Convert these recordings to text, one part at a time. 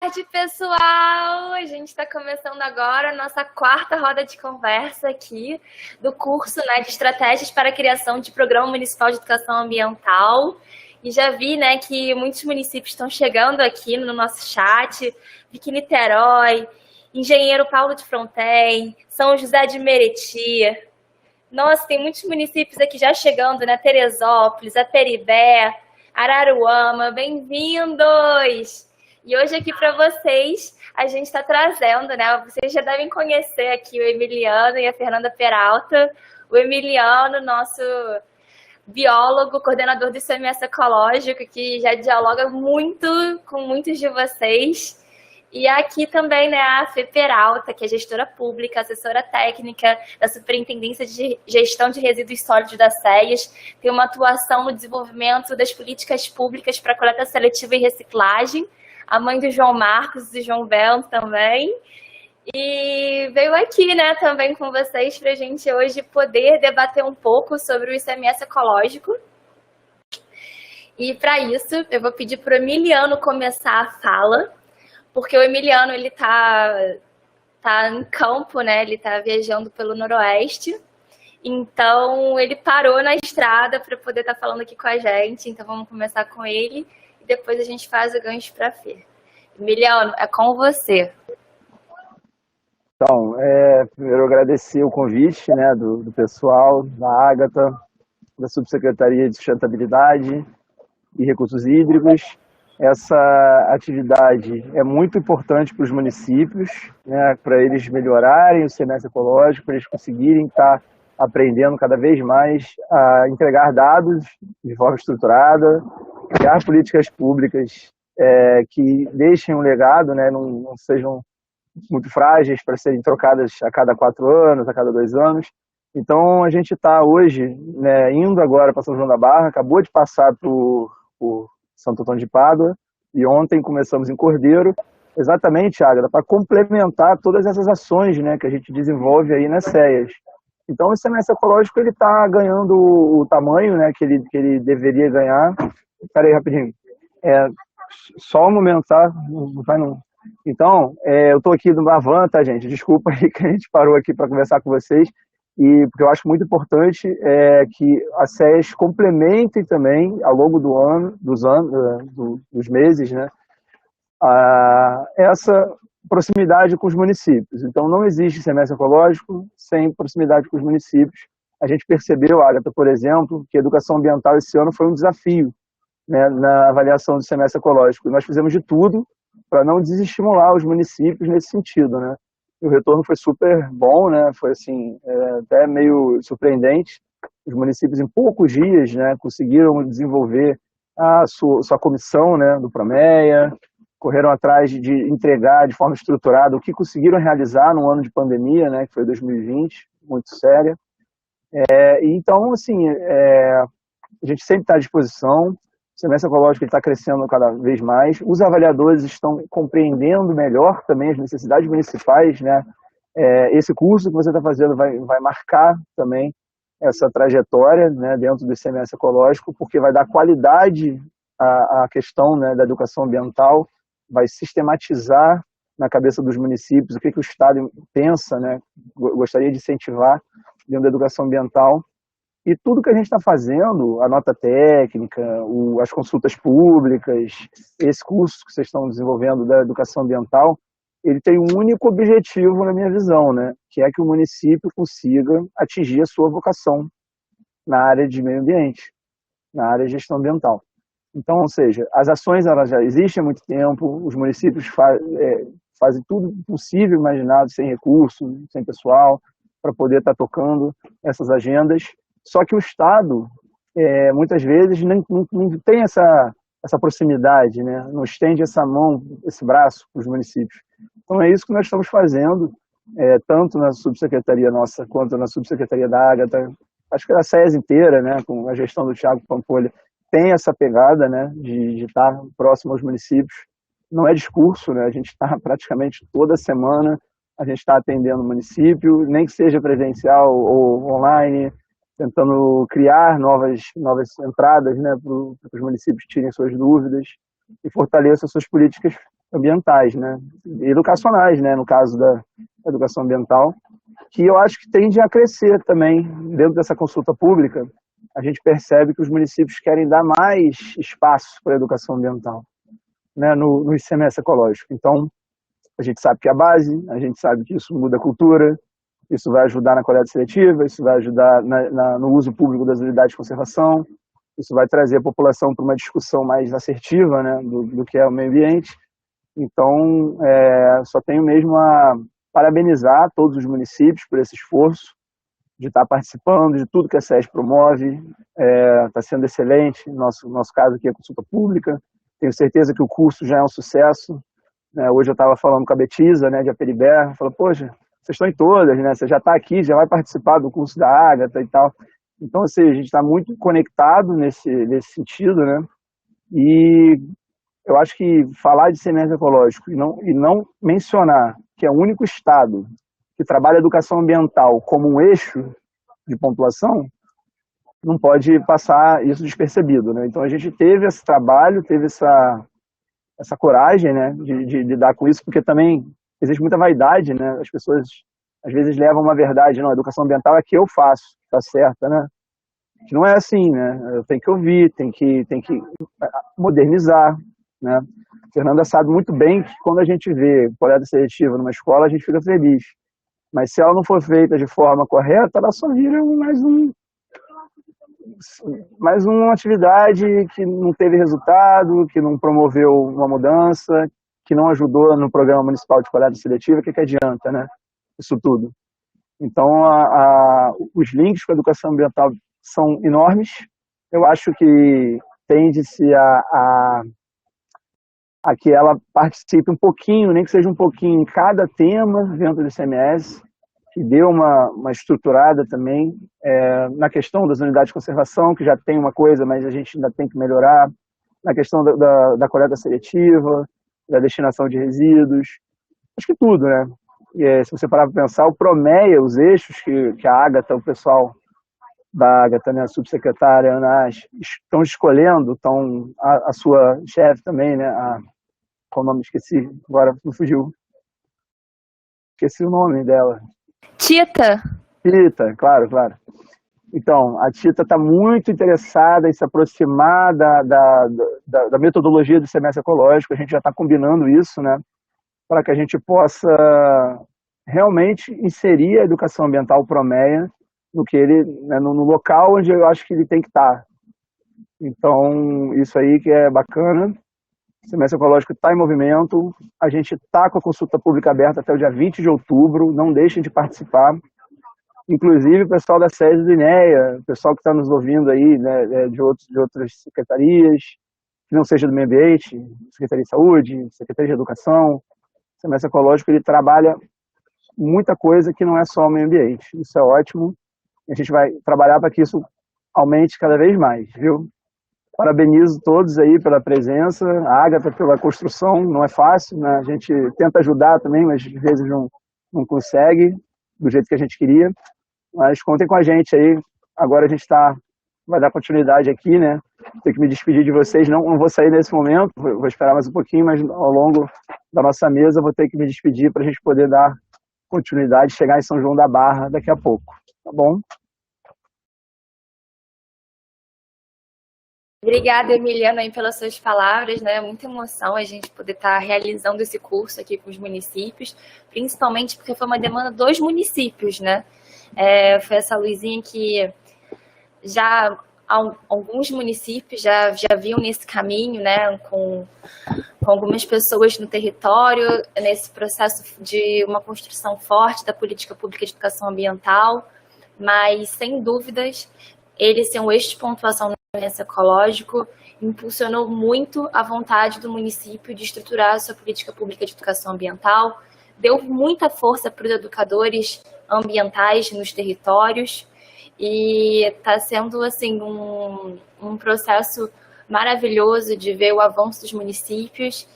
tarde, pessoal! A gente está começando agora a nossa quarta roda de conversa aqui do curso, né, de Estratégias para a Criação de Programa Municipal de Educação Ambiental. E já vi, né, que muitos municípios estão chegando aqui no nosso chat. Vi que Niterói, Engenheiro Paulo de Fronten, São José de Meriti. Nossa, tem muitos municípios aqui já chegando, né? Teresópolis, Aperibé, Araruama, bem-vindos! E hoje aqui para vocês, a gente está trazendo, né? Vocês já devem conhecer aqui o Emiliano e a Fernanda Peralta. O Emiliano, nosso biólogo, coordenador do ICMS Ecológico, que já dialoga muito com muitos de vocês. E aqui também, né, a Fê Peralta, que é gestora pública, assessora técnica da Superintendência de Gestão de Resíduos Sólidos da SEAS, tem uma atuação no desenvolvimento das políticas públicas para coleta seletiva e reciclagem, a mãe do João Marcos e do João Bento também. E veio aqui, né, também com vocês para a gente hoje poder debater um pouco sobre o ICMS ecológico. E para isso, eu vou pedir para o Emiliano começar a fala, porque o Emiliano, ele tá em campo, né? Ele tá viajando pelo Noroeste. Então, ele parou na estrada para poder estar falando aqui com a gente. Então, vamos começar com ele e depois a gente faz o gancho para a Fê. Emiliano, é com você. Então, primeiro agradecer o convite, né, do pessoal, da Ágata, da Subsecretaria de Sustentabilidade e Recursos Hídricos. Essa atividade é muito importante para os municípios, né, para eles melhorarem o semestre ecológico, para eles conseguirem estar aprendendo cada vez mais a entregar dados de forma estruturada, criar políticas públicas que deixem um legado, né, não sejam muito frágeis para serem trocadas a cada 4 anos, a cada 2 anos. Então, a gente está hoje, né, indo agora para São João da Barra, acabou de passar por Santo Antônio de Pádua, e ontem começamos em Cordeiro, exatamente, Ágata, para complementar todas essas ações, né, que a gente desenvolve aí nas SEAS. Então, o semestre ecológico está ganhando o tamanho, né, que ele deveria ganhar. Espera aí, rapidinho. Só um momento, tá? Não vai não. Então, eu estou aqui numa van, tá, gente? Desculpa aí que a gente parou aqui para conversar com vocês. E porque eu acho muito importante que as SEAS complementem também, ao longo dos meses, né, essa proximidade com os municípios. Então, não existe semestre ecológico sem proximidade com os municípios. A gente percebeu, Ágata, por exemplo, que a educação ambiental esse ano foi um desafio, né, na avaliação do semestre ecológico. E nós fizemos de tudo para não desestimular os municípios nesse sentido, né? E o retorno foi super bom, né? Foi assim, até meio surpreendente. Os municípios, em poucos dias, né, conseguiram desenvolver a sua comissão, né, do Promeia, correram atrás de entregar de forma estruturada o que conseguiram realizar no ano de pandemia, né, que foi 2020, muito séria. Então, assim, a gente sempre está à disposição. O semestre ecológico está crescendo cada vez mais. Os avaliadores estão compreendendo melhor também as necessidades municipais, né? Esse curso que você está fazendo vai marcar também essa trajetória, né, dentro do semestre ecológico, porque vai dar qualidade à questão, né, da educação ambiental, vai sistematizar na cabeça dos municípios o que o Estado pensa, né, gostaria de incentivar dentro da educação ambiental. E tudo que a gente está fazendo, a nota técnica, as consultas públicas, esse curso que vocês estão desenvolvendo da educação ambiental, ele tem um único objetivo na minha visão, né? Que é que o município consiga atingir a sua vocação na área de meio ambiente, na área de gestão ambiental. Então, ou seja, as ações elas já existem há muito tempo, os municípios fazem tudo possível, imaginado, sem recurso, sem pessoal, para poder estar tocando essas agendas. Só que o Estado, muitas vezes, não tem essa proximidade, né? Não estende essa mão, esse braço para os municípios. Então é isso que nós estamos fazendo, tanto na subsecretaria nossa, quanto na subsecretaria da Ágata. Acho que a SEAS inteira, né, com a gestão do Thiago Pampolha, tem essa pegada, né, de estar próximo aos municípios. Não é discurso, né? A gente está praticamente toda semana, a gente está atendendo o município, nem que seja presencial ou online, tentando criar novas entradas, né, para os municípios tirem suas dúvidas e fortaleçam suas políticas ambientais, né? Educacionais, né? No caso da educação ambiental, que eu acho que tende a crescer também dentro dessa consulta pública. A gente percebe que os municípios querem dar mais espaço para a educação ambiental, né? No ICMS ecológico. Então, a gente sabe que é a base, a gente sabe que isso muda a cultura, isso vai ajudar na coleta seletiva, isso vai ajudar no uso público das unidades de conservação, isso vai trazer a população para uma discussão mais assertiva, né, do que é o meio ambiente. Então, só tenho mesmo a parabenizar todos os municípios por esse esforço de estar participando de tudo que a SES promove, está sendo excelente, nosso caso aqui é consulta pública, tenho certeza que o curso já é um sucesso, né? Hoje eu estava falando com a Betisa, né, de Aperibé, falou, poxa, vocês estão em todas, né, você já está aqui, já vai participar do curso da Ágata e tal, então assim, a gente está muito conectado nesse sentido, né, e eu acho que falar de ICMS ecológico e não mencionar que é o único estado que trabalha a educação ambiental como um eixo de pontuação, não pode passar isso despercebido, né? Então a gente teve esse trabalho, teve essa coragem, né, de lidar com isso, porque também existe muita vaidade, né? As pessoas às vezes levam uma verdade, não, a educação ambiental é que eu faço, tá certa, né? Que não é assim, né? Eu tenho que ouvir, tem que modernizar, né? Fernanda sabe muito bem que quando a gente vê coleta seletiva numa escola, a gente fica feliz. Mas se ela não for feita de forma correta, ela só vira mais uma atividade que não teve resultado, que não promoveu uma mudança, que não ajudou no programa municipal de coleta seletiva, o que adianta, né? Isso tudo. Então, os links com a educação ambiental são enormes. Eu acho que tende-se a que ela participe um pouquinho, nem que seja um pouquinho em cada tema dentro do ICMS, que deu uma estruturada também na questão das unidades de conservação, que já tem uma coisa, mas a gente ainda tem que melhorar, na questão da coleta seletiva, da destinação de resíduos, acho que tudo, né? E, se você parar para pensar, o PROMEA, os eixos que a Ágata, o pessoal da Ágata, né, a subsecretária Ana Ash, estão escolhendo, a sua chefe também, né, qual o nome? Esqueci, agora não fugiu. Esqueci o nome dela. Tita, claro. Então, a Tita está muito interessada em se aproximar da metodologia do semestre ecológico, a gente já está combinando isso, né, para que a gente possa realmente inserir a educação ambiental PROMEA no local onde eu acho que ele tem que estar. Então, isso aí que é bacana. O semestre ecológico está em movimento, a gente está com a consulta pública aberta até o dia 20 de outubro, não deixem de participar. Inclusive o pessoal da SES do INEA, o pessoal que está nos ouvindo aí, né, de outras secretarias, que não seja do meio ambiente, Secretaria de Saúde, Secretaria de Educação. O semestre ecológico ele trabalha muita coisa que não é só o meio ambiente. Isso é ótimo. A gente vai trabalhar para que isso aumente cada vez mais, viu? Parabenizo todos aí pela presença, a Ágata pela construção, não é fácil, né? A gente tenta ajudar também, mas às vezes não consegue do jeito que a gente queria. Mas contem com a gente aí. Agora a gente vai dar continuidade aqui, né? Tenho que me despedir de vocês, não vou sair nesse momento, vou esperar mais um pouquinho, mas ao longo da nossa mesa vou ter que me despedir para a gente poder dar continuidade, chegar em São João da Barra daqui a pouco, tá bom? obrigada, Emiliano, aí pelas suas palavras, né? Muita emoção a gente poder estar realizando esse curso aqui com os municípios, principalmente porque foi uma demanda dos municípios, né? Foi essa luzinha que já alguns municípios já viam nesse caminho, né? Com algumas pessoas no território, nesse processo de uma construção forte da política pública de educação ambiental, mas, sem dúvidas, ele ser um eixo de pontuação no ICMS ecológico impulsionou muito a vontade do município de estruturar a sua política pública de educação ambiental, deu muita força para os educadores ambientais nos territórios e está sendo assim um processo maravilhoso de ver o avanço dos municípios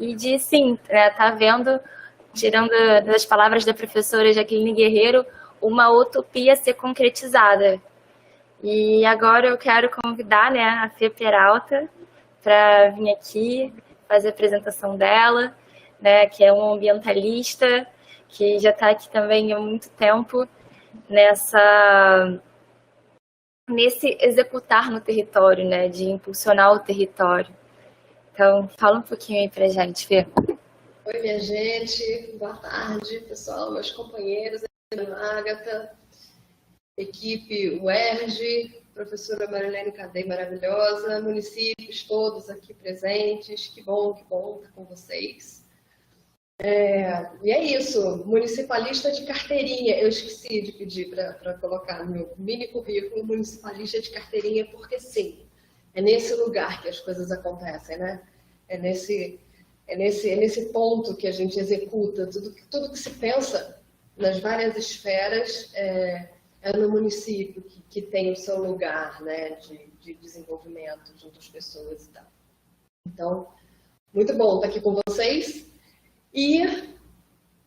e de, sim, tá vendo, tirando das palavras da professora Jaqueline Guerreiro, uma utopia ser concretizada. E agora eu quero convidar, né, a Fê Peralta para vir aqui fazer a apresentação dela né, que é um ambientalista, que já está aqui também há muito tempo nesse executar no território, né, de impulsionar o território. Então, fala um pouquinho aí pra gente, Fê. Oi, minha gente. Boa tarde, pessoal, meus companheiros, Agatha, equipe UERJ, professora Marilene Cadei, maravilhosa, municípios todos aqui presentes. Que bom estar com vocês. E é isso, municipalista de carteirinha. Eu esqueci de pedir para colocar no meu mini currículo municipalista de carteirinha, porque sim, é nesse lugar que as coisas acontecem, né? É nesse ponto que a gente executa. Tudo que se pensa nas várias esferas é no município que tem o seu lugar, né, de desenvolvimento junto às pessoas e tal. Então, muito bom estar aqui com vocês. E,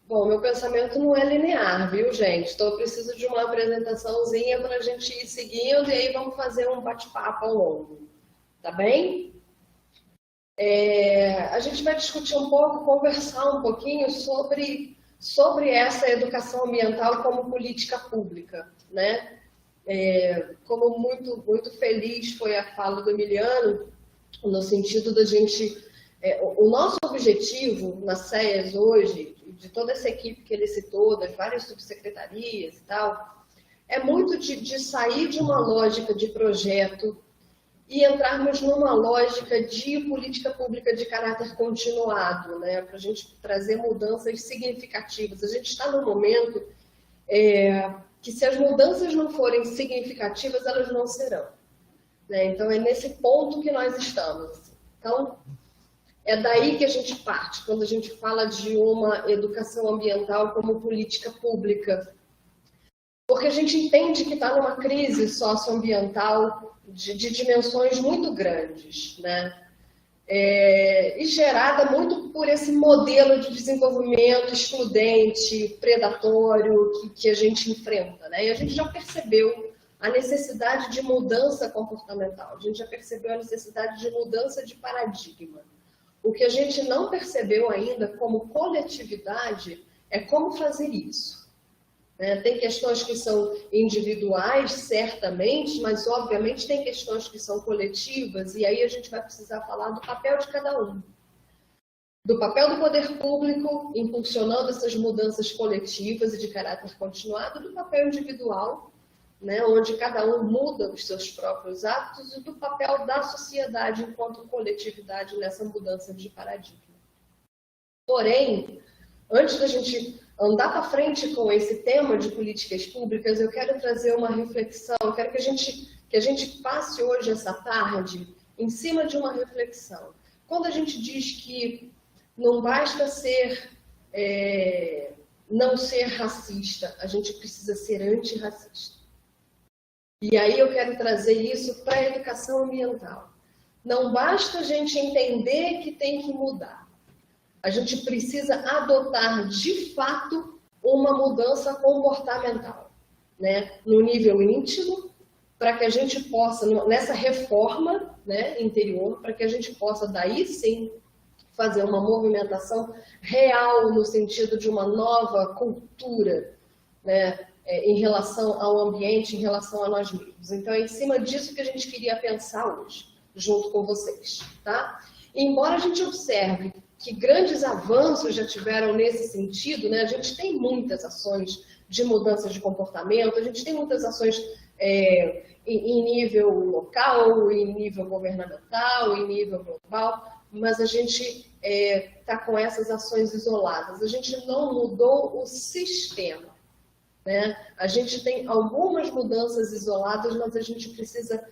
bom, meu pensamento não é linear, viu, gente? Então, eu preciso de uma apresentaçãozinha para a gente ir seguindo e aí vamos fazer um bate-papo ao longo, tá bem? A gente vai discutir um pouco, conversar um pouquinho sobre essa educação ambiental como política pública, né? Como muito feliz foi a fala do Emiliano, no sentido da gente... o nosso objetivo na SEAS hoje, de toda essa equipe que ele citou, das várias subsecretarias e tal, é muito de sair de uma lógica de projeto e entrarmos numa lógica de política pública de caráter continuado, né? Para a gente trazer mudanças significativas. A gente está num momento que, se as mudanças não forem significativas, elas não serão, né? Então, é nesse ponto que nós estamos. Então, é daí que a gente parte, quando a gente fala de uma educação ambiental como política pública. Porque a gente entende que está numa crise socioambiental de dimensões muito grandes, né? E gerada muito por esse modelo de desenvolvimento excludente, predatório que a gente enfrenta, né? E a gente já percebeu a necessidade de mudança comportamental, a gente já percebeu a necessidade de mudança de paradigma. O que a gente não percebeu ainda como coletividade é como fazer isso. Tem questões que são individuais, certamente, mas obviamente tem questões que são coletivas, e aí a gente vai precisar falar do papel de cada um. Do papel do poder público, impulsionando essas mudanças coletivas e de caráter continuado, do papel individual, né, onde cada um muda os seus próprios hábitos, e do papel da sociedade enquanto coletividade nessa mudança de paradigma. Porém, antes da gente andar para frente com esse tema de políticas públicas, eu quero trazer uma reflexão, eu quero que a gente passe hoje, essa tarde, em cima de uma reflexão. Quando a gente diz que não basta não ser racista, a gente precisa ser antirracista. E aí eu quero trazer isso para a educação ambiental. Não basta a gente entender que tem que mudar. A gente precisa adotar, de fato, uma mudança comportamental, né? No nível íntimo, para que a gente possa, nessa reforma, né, interior, para que a gente possa, daí sim, fazer uma movimentação real no sentido de uma nova cultura, né, em relação ao ambiente, em relação a nós mesmos. Então, é em cima disso que a gente queria pensar hoje, junto com vocês, tá? E, embora a gente observe que grandes avanços já tiveram nesse sentido, né? A gente tem muitas ações de mudança de comportamento, a gente tem muitas ações em nível local, em nível governamental, em nível global, mas a gente está com essas ações isoladas. A gente não mudou o sistema, né? A gente tem algumas mudanças isoladas, mas a gente precisa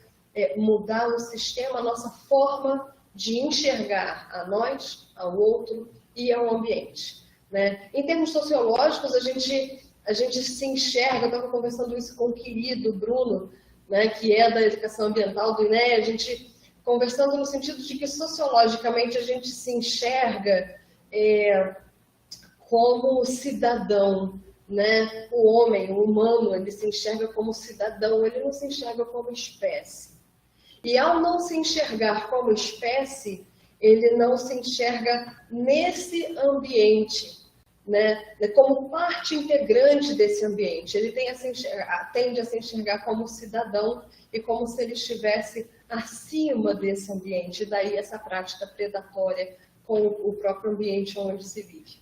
mudar o sistema, a nossa forma de enxergar a nós, ao outro e ao ambiente, né? Em termos sociológicos, a gente se enxerga, eu estava conversando isso com o querido Bruno, né, que é da educação ambiental do INEA, a gente conversando no sentido de que sociologicamente a gente se enxerga como cidadão, né? O homem, o humano, ele se enxerga como cidadão, ele não se enxerga como espécie. E ao não se enxergar como espécie, ele não se enxerga nesse ambiente, né, como parte integrante desse ambiente. Ele tende a se enxergar como cidadão e como se ele estivesse acima desse ambiente. Daí essa prática predatória com o próprio ambiente onde se vive,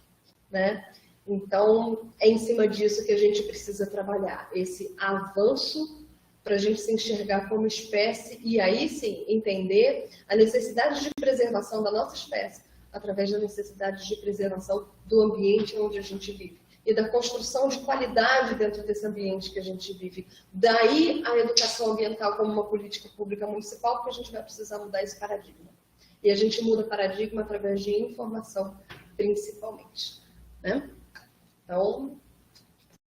né? Então, é em cima disso que a gente precisa trabalhar, esse avanço para a gente se enxergar como espécie e aí sim entender a necessidade de preservação da nossa espécie através da necessidade de preservação do ambiente onde a gente vive e da construção de qualidade dentro desse ambiente que a gente vive. Daí a educação ambiental como uma política pública municipal, porque a gente vai precisar mudar esse paradigma. E a gente muda paradigma através de informação, principalmente, né? Então,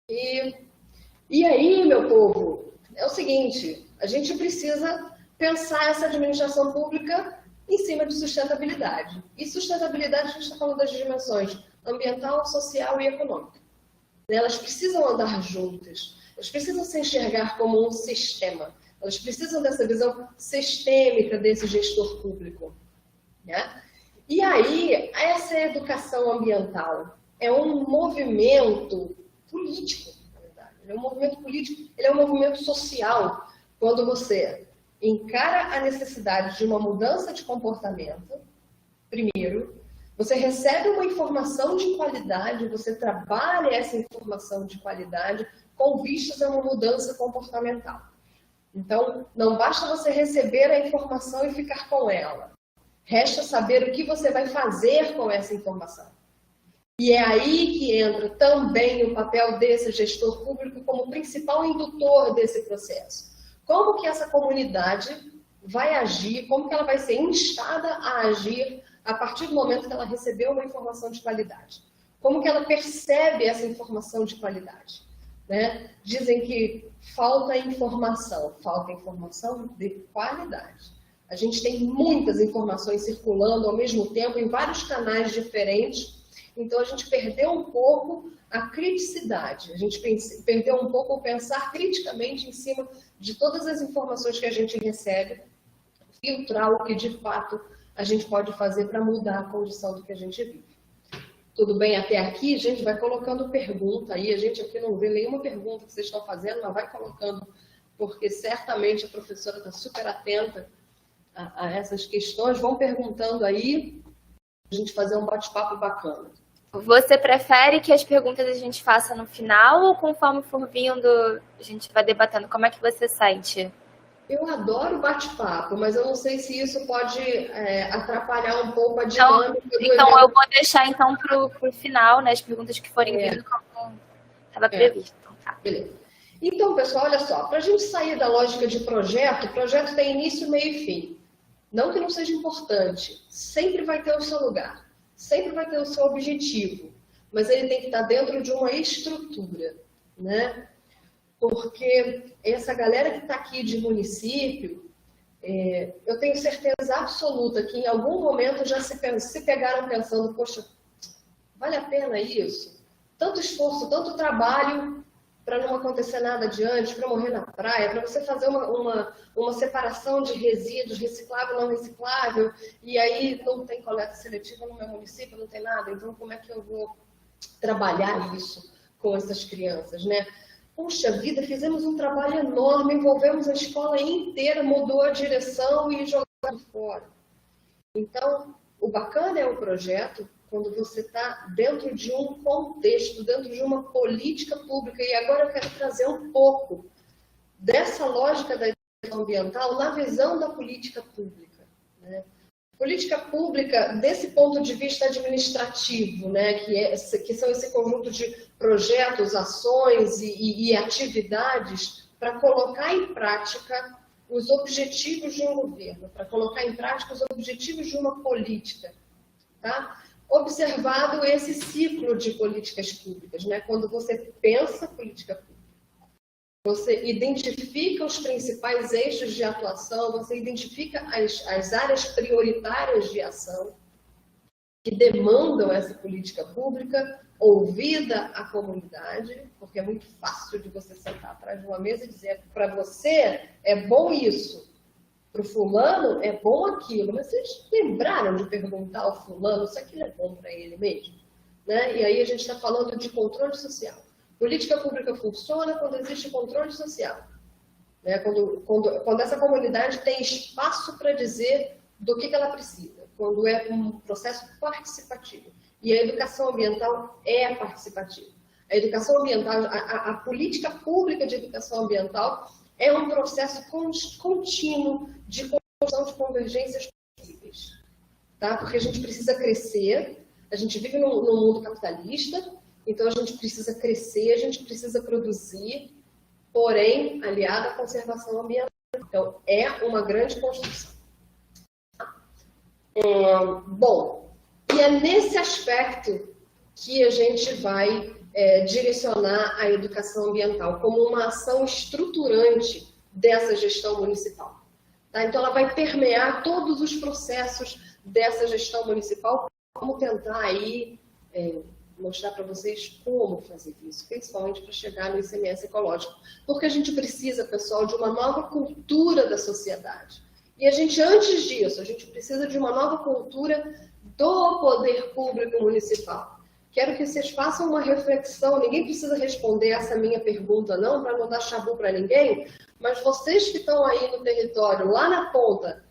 e aí, meu povo, é o seguinte, a gente precisa pensar essa administração pública em cima de sustentabilidade. E sustentabilidade, a gente está falando das dimensões ambiental, social e econômica. Elas precisam andar juntas, elas precisam se enxergar como um sistema, elas precisam dessa visão sistêmica desse gestor público, né? E aí, essa educação ambiental é um movimento político, na verdade. Ele é um movimento político, ele é um movimento social. Quando você encara a necessidade de uma mudança de comportamento, primeiro, você recebe uma informação de qualidade, você trabalha essa informação de qualidade com vistas a uma mudança comportamental. Então, não basta você receber a informação e ficar com ela. Resta saber o que você vai fazer com essa informação. E é aí que entra também o papel desse gestor público como principal indutor desse processo. Como que essa comunidade vai agir, como que ela vai ser instada a agir a partir do momento que ela recebeu uma informação de qualidade. Como que ela percebe essa informação de qualidade, né? Dizem que falta informação de qualidade. A gente tem muitas informações circulando ao mesmo tempo em vários canais diferentes, então a gente perdeu um pouco a criticidade, a gente perdeu um pouco o pensar criticamente em cima de todas as informações que a gente recebe, filtrar o que de fato a gente pode fazer para mudar a condição do que a gente vive. Tudo bem até aqui? A gente vai colocando pergunta aí, a gente aqui não vê nenhuma pergunta que vocês estão fazendo, mas vai colocando, porque certamente a professora está super atenta a essas questões. Vão perguntando aí, a gente fazer um bate-papo bacana. Você prefere que as perguntas a gente faça no final ou conforme for vindo, a gente vai debatendo? Como é que você sente? Eu adoro bate-papo, mas eu não sei se isso pode atrapalhar um pouco a dinâmica do evento. Então eu vou deixar então para o final, né, as perguntas que forem vindo como estava previsto. Então, tá. Beleza. Então, pessoal, olha só, para a gente sair da lógica de projeto, o projeto tem início, meio e fim. Não que não seja importante, sempre vai ter o seu lugar. Sempre vai ter o seu objetivo, mas ele tem que estar dentro de uma estrutura, né? Porque essa galera que está aqui de município, eu tenho certeza absoluta que em algum momento já se pegaram pensando, poxa, vale a pena isso? Tanto esforço, tanto trabalho para não acontecer nada adiante, para morrer na praia, para você fazer uma separação de resíduos, reciclável, não reciclável, e aí não tem coleta seletiva no meu município, não tem nada, então como é que eu vou trabalhar isso com essas crianças, né? Puxa vida, fizemos um trabalho enorme, envolvemos a escola inteira, mudou a direção e jogou fora. Então, o bacana é o projeto quando você está dentro de um contexto, dentro de uma política pública. E agora eu quero trazer um pouco dessa lógica da educação ambiental na visão da política pública, né? Política pública, desse ponto de vista administrativo, né, que são esse conjunto de projetos, ações e atividades para colocar em prática os objetivos de um governo, para colocar em prática os objetivos de uma política, tá? Observado esse ciclo de políticas públicas, né? Quando você pensa política pública, você identifica os principais eixos de atuação, você identifica as áreas prioritárias de ação que demandam essa política pública, ouvida a comunidade, porque é muito fácil de você sentar atrás de uma mesa e dizer para você é bom isso, Para o fulano é bom aquilo, mas vocês lembraram de perguntar ao fulano se aquilo é bom para ele mesmo? Né? E aí a gente está falando de controle social. Política pública funciona quando existe controle social. Né? Quando essa comunidade tem espaço para dizer do que ela precisa, quando é um processo participativo. E a educação ambiental é participativa. A educação ambiental, a política pública de educação ambiental é um processo contínuo de construção de convergências possíveis. Tá? Porque a gente precisa crescer, a gente vive num mundo capitalista, então a gente precisa crescer, a gente precisa produzir, porém aliado à conservação ambiental. Então, é uma grande construção. Bom, e é nesse aspecto que a gente vai direcionar a educação ambiental como uma ação estruturante dessa gestão municipal. Tá? Então, ela vai permear todos os processos dessa gestão municipal. Vamos tentar aí mostrar para vocês como fazer isso, principalmente para chegar no ICMS ecológico. Porque a gente precisa, pessoal, de uma nova cultura da sociedade. E a gente, antes disso, a gente precisa de uma nova cultura do poder público municipal. Quero que vocês façam uma reflexão, ninguém precisa responder essa minha pergunta não, para não dar chabu para ninguém, mas vocês que estão aí no território, lá na ponta,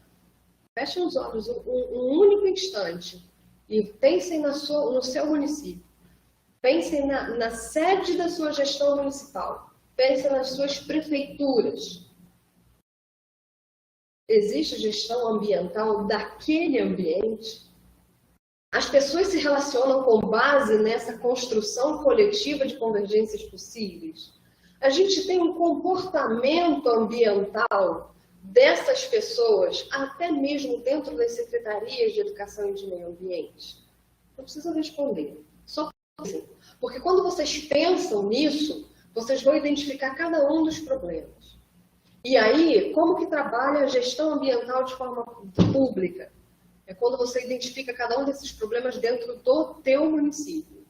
fechem os olhos um único instante e pensem no seu município. Pensem na sede da sua gestão municipal. Pensem nas suas prefeituras. Existe gestão ambiental daquele ambiente? As pessoas se relacionam com base nessa construção coletiva de convergências possíveis? A gente tem um comportamento ambiental dessas pessoas, até mesmo dentro das secretarias de educação e de meio ambiente? Não precisam responder. Só pensem. Porque quando vocês pensam nisso, vocês vão identificar cada um dos problemas. E aí, como que trabalha a gestão ambiental de forma pública? É quando você identifica cada um desses problemas dentro do teu município.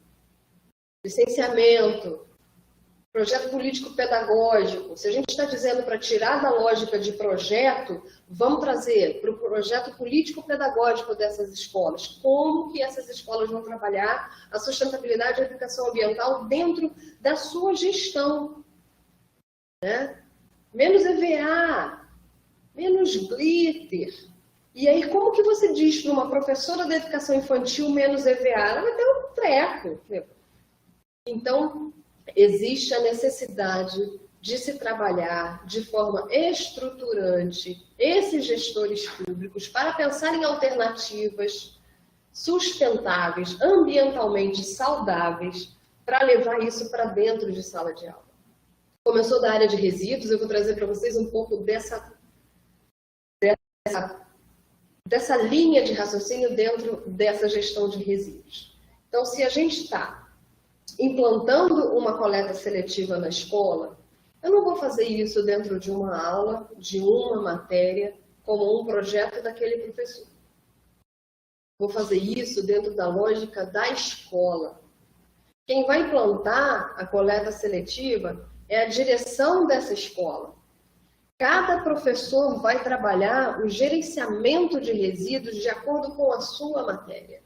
Licenciamento, projeto político-pedagógico. Se a gente está dizendo para tirar da lógica de projeto, vamos trazer para o projeto político-pedagógico dessas escolas. Como que essas escolas vão trabalhar a sustentabilidade e a educação ambiental dentro da sua gestão? Né? Menos EVA, menos glitter. E aí, como que você diz para uma professora da educação infantil menos EVA? Ela vai ter um treco. Então, existe a necessidade de se trabalhar de forma estruturante esses gestores públicos para pensar em alternativas sustentáveis, ambientalmente saudáveis, para levar isso para dentro de sala de aula. Começou da área de resíduos, eu vou trazer para vocês um pouco dessa linha de raciocínio dentro dessa gestão de resíduos. Então, se a gente está implantando uma coleta seletiva na escola, eu não vou fazer isso dentro de uma aula, de uma matéria, como um projeto daquele professor. Vou fazer isso dentro da lógica da escola. Quem vai implantar a coleta seletiva é a direção dessa escola. Cada professor vai trabalhar o gerenciamento de resíduos de acordo com a sua matéria.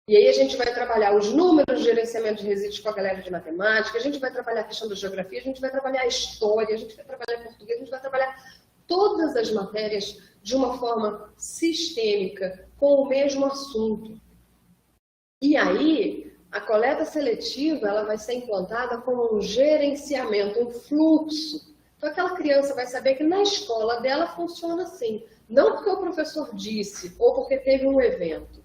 E aí a gente vai trabalhar os números de gerenciamento de resíduos com a galera de matemática, a gente vai trabalhar a questão da geografia, a gente vai trabalhar a história, a gente vai trabalhar português, a gente vai trabalhar todas as matérias de uma forma sistêmica, com o mesmo assunto. E aí, a coleta seletiva ela vai ser implantada como um gerenciamento, um fluxo. Então, aquela criança vai saber que na escola dela funciona assim. Não porque o professor disse ou porque teve um evento.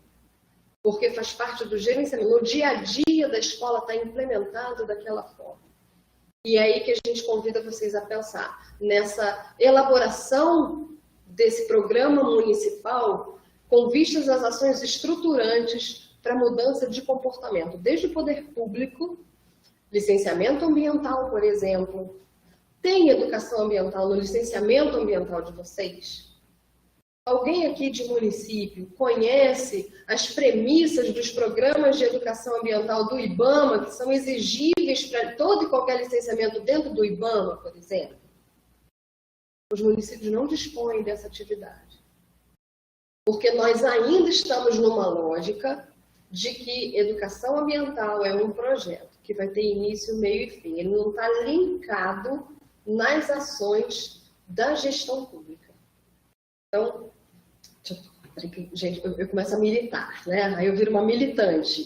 Porque faz parte do gerenciamento. No dia a dia da escola está implementado daquela forma. E é aí que a gente convida vocês a pensar nessa elaboração desse programa municipal com vistas às ações estruturantes para mudança de comportamento, desde o poder público, licenciamento ambiental, por exemplo. Tem educação ambiental no licenciamento ambiental de vocês? Alguém aqui de município conhece as premissas dos programas de educação ambiental do IBAMA, que são exigíveis para todo e qualquer licenciamento dentro do IBAMA, por exemplo? Os municípios não dispõem dessa atividade. Porque nós ainda estamos numa lógica de que educação ambiental é um projeto que vai ter início, meio e fim. Ele não está linkado nas ações da gestão pública. Então, gente, eu começo a militar, né? Aí eu viro uma militante.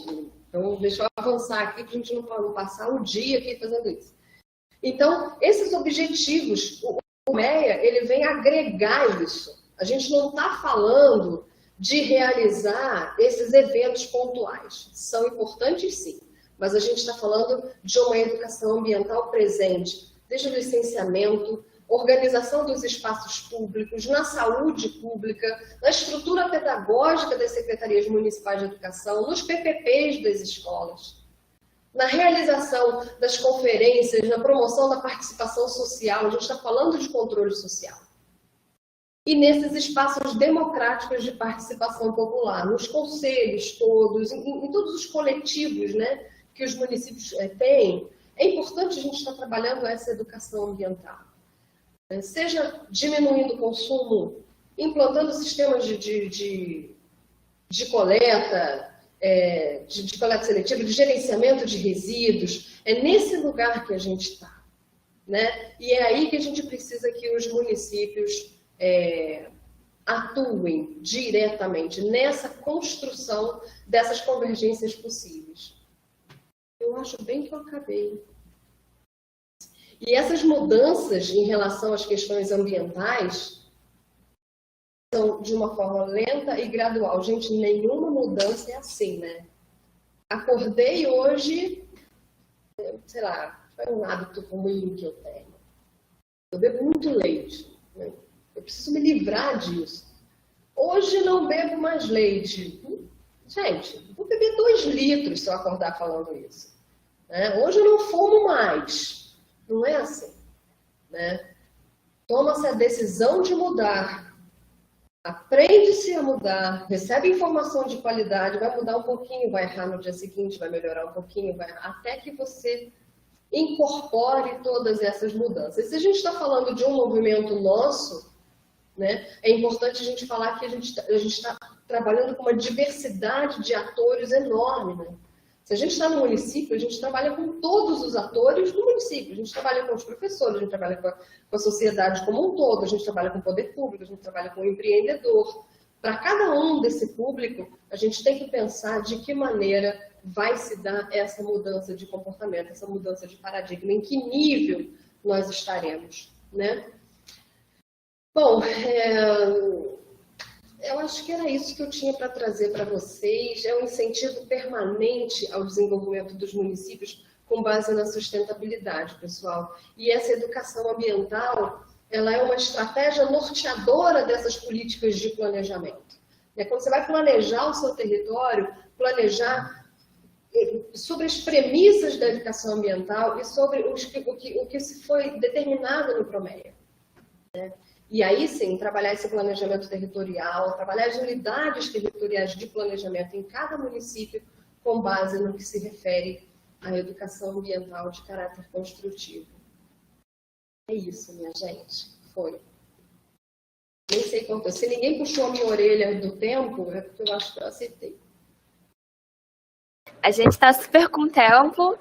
Então, deixa eu avançar aqui para a gente não passar o dia aqui fazendo isso. Então, esses objetivos, o MEA, ele vem agregar isso. A gente não está falando de realizar esses eventos pontuais. São importantes, sim, mas a gente está falando de uma educação ambiental presente, desde o licenciamento, organização dos espaços públicos, na saúde pública, na estrutura pedagógica das secretarias municipais de educação, nos PPPs das escolas, na realização das conferências, na promoção da participação social. A gente está falando de controle social. E nesses espaços democráticos de participação popular, nos conselhos todos, em todos os coletivos, né, que os municípios têm, é importante a gente estar trabalhando essa educação ambiental. Seja diminuindo o consumo, implantando sistemas de coleta, de coleta seletiva, de gerenciamento de resíduos. É nesse lugar que a gente está, né? E é aí que a gente precisa que os municípios atuem diretamente nessa construção dessas convergências possíveis. Eu acho bem que eu acabei. E essas mudanças em relação às questões ambientais são de uma forma lenta e gradual. Gente, nenhuma mudança é assim, né? Acordei hoje, sei lá, foi um hábito ruim que eu tenho. Eu bebo muito leite, né? Eu preciso me livrar disso. Hoje não bebo mais leite. Gente, vou beber 2 litros se eu acordar falando isso. Né? Hoje eu não fumo mais. Não é assim. Né? Toma-se a decisão de mudar. Aprende-se a mudar. Recebe informação de qualidade. Vai mudar um pouquinho, vai errar no dia seguinte, vai melhorar um pouquinho, vai errar, até que você incorpore todas essas mudanças. Se a gente está falando de um movimento nosso, né, é importante a gente falar que a gente está trabalhando com uma diversidade de atores enorme. Né? Se a gente está no município, a gente trabalha com todos os atores do município. A gente trabalha com os professores, a gente trabalha com a sociedade como um todo, a gente trabalha com o poder público, a gente trabalha com o empreendedor. Para cada um desse público, a gente tem que pensar de que maneira vai se dar essa mudança de comportamento, essa mudança de paradigma, em que nível nós estaremos, né? Bom, eu acho que era isso que eu tinha para trazer para vocês. É um incentivo permanente ao desenvolvimento dos municípios com base na sustentabilidade, pessoal. E essa educação ambiental, ela é uma estratégia norteadora dessas políticas de planejamento. Quando você vai planejar o seu território, planejar sobre as premissas da educação ambiental e sobre o que se foi determinado no PROMEA. Né? E aí sim, trabalhar esse planejamento territorial, trabalhar as unidades territoriais de planejamento em cada município com base no que se refere à educação ambiental de caráter construtivo. É isso, minha gente. Foi. Nem sei quanto. Se ninguém puxou a minha orelha do tempo, é porque eu acho que eu acertei. A gente está super com tempo.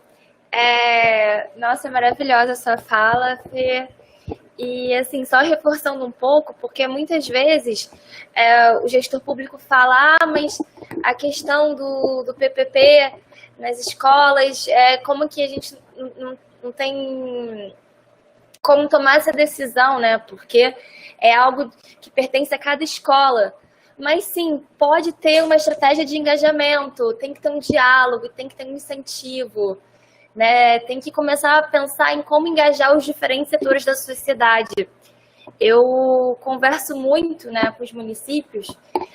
Nossa, é maravilhosa a sua fala, Fê. E, assim, só reforçando um pouco, porque muitas vezes o gestor público fala, mas a questão do PPP nas escolas, como que a gente não tem como tomar essa decisão, né? Porque é algo que pertence a cada escola. Mas, sim, pode ter uma estratégia de engajamento, tem que ter um diálogo, tem que ter um incentivo. Né, tem que começar a pensar em como engajar os diferentes setores da sociedade. Eu converso muito, né, com os municípios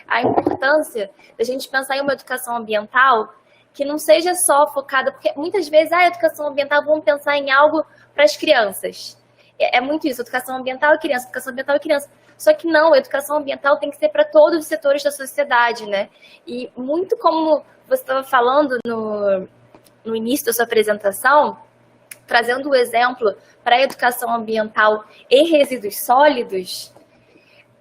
a importância da gente pensar em uma educação ambiental que não seja só focada, porque muitas vezes a educação ambiental, vamos pensar em algo para as crianças. É muito isso, educação ambiental e criança, educação ambiental e criança. Só que não, a educação ambiental tem que ser para todos os setores da sociedade, né? E muito como você estava falando no início da sua apresentação, trazendo o exemplo para a educação ambiental e resíduos sólidos,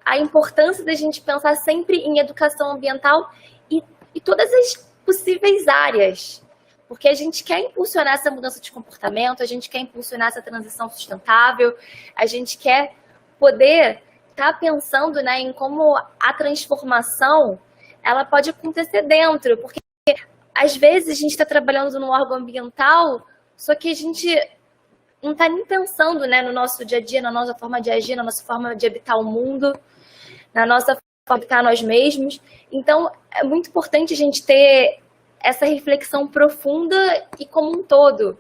a importância da gente pensar sempre em educação ambiental e todas as possíveis áreas, porque a gente quer impulsionar essa mudança de comportamento, a gente quer impulsionar essa transição sustentável, a gente quer poder estar pensando, né, em como a transformação ela pode acontecer dentro, porque às vezes a gente está trabalhando no órgão ambiental, só que a gente não está nem pensando, né, no nosso dia a dia, na nossa forma de agir, na nossa forma de habitar o mundo, na nossa forma de habitar nós mesmos. Então, é muito importante a gente ter essa reflexão profunda e como um todo.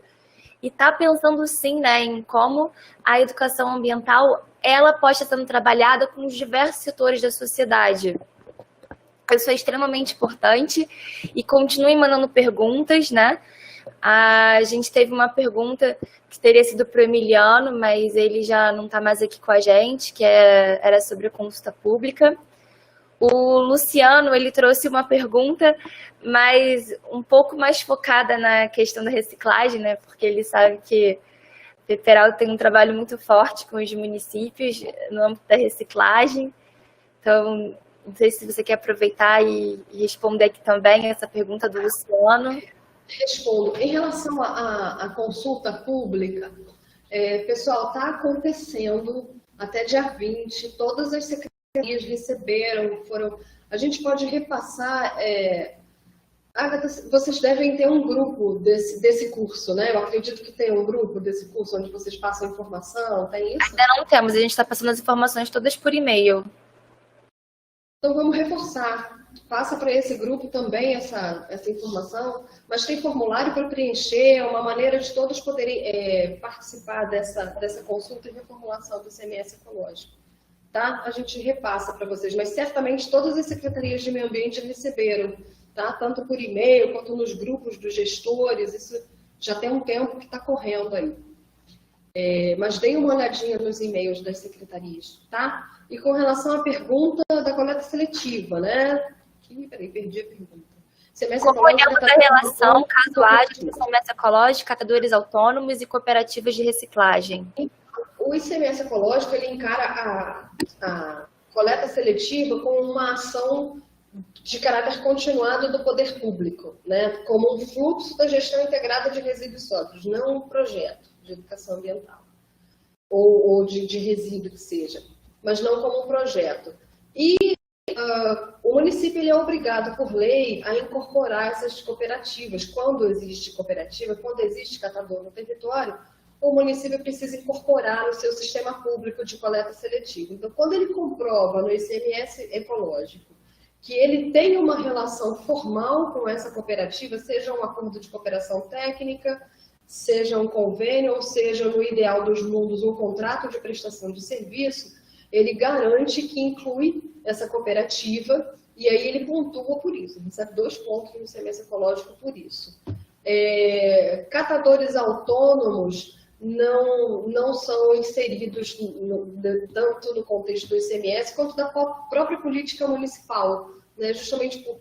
E tá pensando, sim, né, em como a educação ambiental ela pode estar sendo trabalhada com os diversos setores da sociedade. Isso é extremamente importante. E continuem mandando perguntas, né? A gente teve uma pergunta que teria sido para o Emiliano, mas ele já não está mais aqui com a gente, que era sobre a consulta pública. O Luciano, ele trouxe uma pergunta, mas um pouco mais focada na questão da reciclagem, né? Porque ele sabe que Federal tem um trabalho muito forte com os municípios no âmbito da reciclagem. Então, não sei se você quer aproveitar e responder aqui também essa pergunta do Luciano. Respondo. Em relação à consulta pública, pessoal, está acontecendo até dia 20, todas as secretarias receberam, a gente pode repassar, Agatha, vocês devem ter um grupo desse curso, né? Eu acredito que tem um grupo desse curso onde vocês passam informação, tem isso? Ainda não temos, a gente está passando as informações todas por e-mail. Então vamos reforçar. Passa para esse grupo também essa informação, mas tem formulário para preencher, é uma maneira de todos poderem participar dessa consulta e reformulação do ICMS ecológico. Tá? A gente repassa para vocês, mas certamente todas as secretarias de meio ambiente receberam, tá? Tanto por e-mail quanto nos grupos dos gestores, isso já tem um tempo que está correndo aí. Mas deem uma olhadinha nos e-mails das secretarias, tá? E com relação à pergunta da coleta seletiva, né? Peraí, perdi a pergunta. Como olhamos a relação, caso haja, ICMS ecológico, catadores autônomos e cooperativas de reciclagem? O ICMS ecológico, ele encara a coleta seletiva como uma ação de caráter continuado do poder público, né? Como um fluxo da gestão integrada de resíduos sólidos, não um projeto de educação ambiental, ou de resíduo que seja, mas não como um projeto. E o município ele é obrigado, por lei, a incorporar essas cooperativas. Quando existe cooperativa, quando existe catador no território, o município precisa incorporar no seu sistema público de coleta seletiva. Então, quando ele comprova no ICMS ecológico que ele tem uma relação formal com essa cooperativa, seja um acordo de cooperação técnica, seja um convênio, ou seja, no ideal dos mundos, um contrato de prestação de serviço, ele garante que inclui essa cooperativa e aí ele pontua por isso, recebe 2 pontos no ICMS ecológico por isso. Catadores autônomos não são inseridos tanto no contexto do ICMS quanto da própria política municipal, né? Justamente por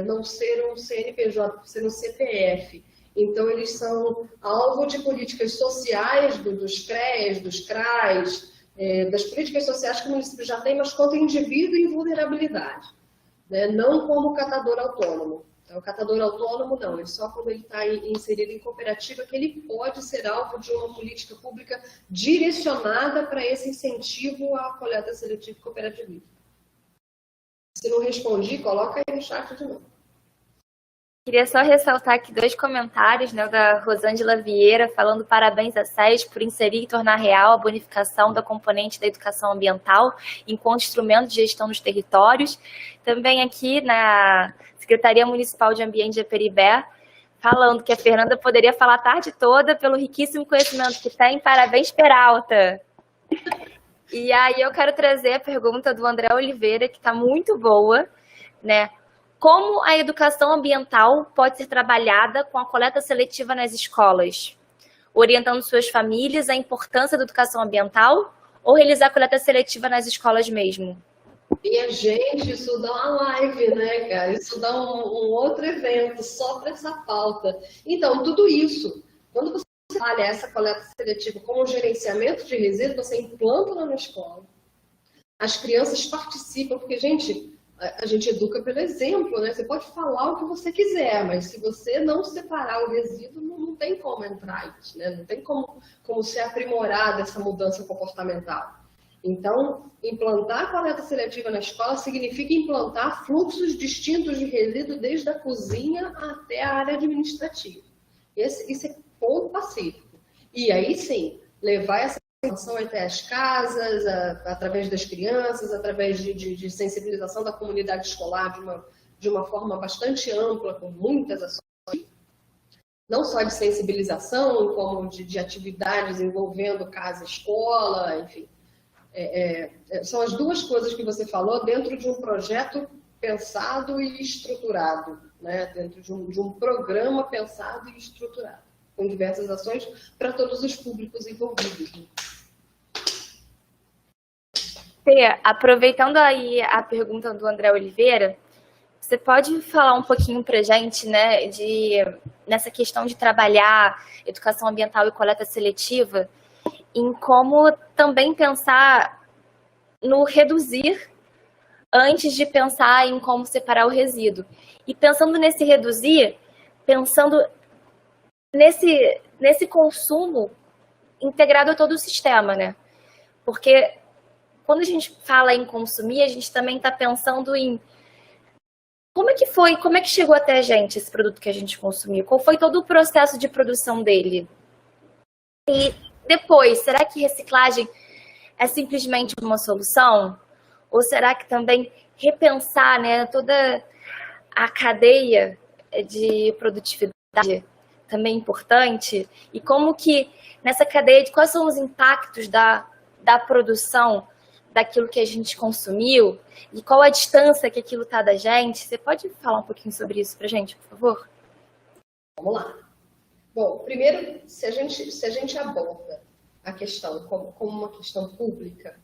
não ser um CNPJ, por ser um CPF. Então, eles são alvo de políticas sociais dos CREAs, dos CRAs, das políticas sociais que o município já tem, mas quanto indivíduo em vulnerabilidade, né? Não como catador autônomo. Então, o catador autônomo não, é só quando ele está inserido em cooperativa que ele pode ser alvo de uma política pública direcionada para esse incentivo à coleta seletiva e cooperativista. Se não respondi, coloca aí no chat de novo. Queria só ressaltar aqui 2 comentários, né, da Rosângela Vieira, falando parabéns à SES por inserir e tornar real a bonificação da componente da educação ambiental enquanto instrumento de gestão dos territórios. Também aqui na Secretaria Municipal de Ambiente de Aperibé, falando que a Fernanda poderia falar a tarde toda pelo riquíssimo conhecimento que tem. Parabéns, Peralta! E aí eu quero trazer a pergunta do André Oliveira, que está muito boa, né? Como a educação ambiental pode ser trabalhada com a coleta seletiva nas escolas? Orientando suas famílias à importância da educação ambiental ou realizar a coleta seletiva nas escolas mesmo? E, gente, isso dá uma live, né, cara? Isso dá um outro evento só para essa pauta. Então, tudo isso. Quando você trabalha essa coleta seletiva como um gerenciamento de resíduos, você implanta lá na escola. As crianças participam, porque, gente, a gente educa pelo exemplo, né? Você pode falar o que você quiser, mas se você não separar o resíduo, não tem como entrar isso, né? Não tem como se aprimorar dessa mudança comportamental. Então, implantar a coleta seletiva na escola significa implantar fluxos distintos de resíduo desde a cozinha até a área administrativa. Isso é ponto pacífico. E aí sim, levar essa informação até as casas, através das crianças, através de sensibilização da comunidade escolar de uma forma bastante ampla, com muitas ações, não só de sensibilização, como de atividades envolvendo casa, escola, enfim. São as duas coisas que você falou dentro de um projeto pensado e estruturado, né? Dentro de um programa pensado e estruturado, com diversas ações para todos os públicos envolvidos. Fê, aproveitando aí a pergunta do André Oliveira, você pode falar um pouquinho para a gente, né, nessa questão de trabalhar educação ambiental e coleta seletiva, em como também pensar no reduzir antes de pensar em como separar o resíduo. E pensando nesse reduzir, pensando nesse consumo integrado a todo o sistema, né? Porque quando a gente fala em consumir, a gente também está pensando em como é que chegou até a gente esse produto que a gente consumiu? Qual foi todo o processo de produção dele? E depois, será que reciclagem é simplesmente uma solução? Ou será que também repensar, né, toda a cadeia de produtividade também é importante? E como que nessa cadeia, quais são os impactos da produção daquilo que a gente consumiu e qual a distância que aquilo está da gente? Você pode falar um pouquinho sobre isso para a gente, por favor? Vamos lá. Bom, primeiro, se a gente aborda a questão como uma questão pública,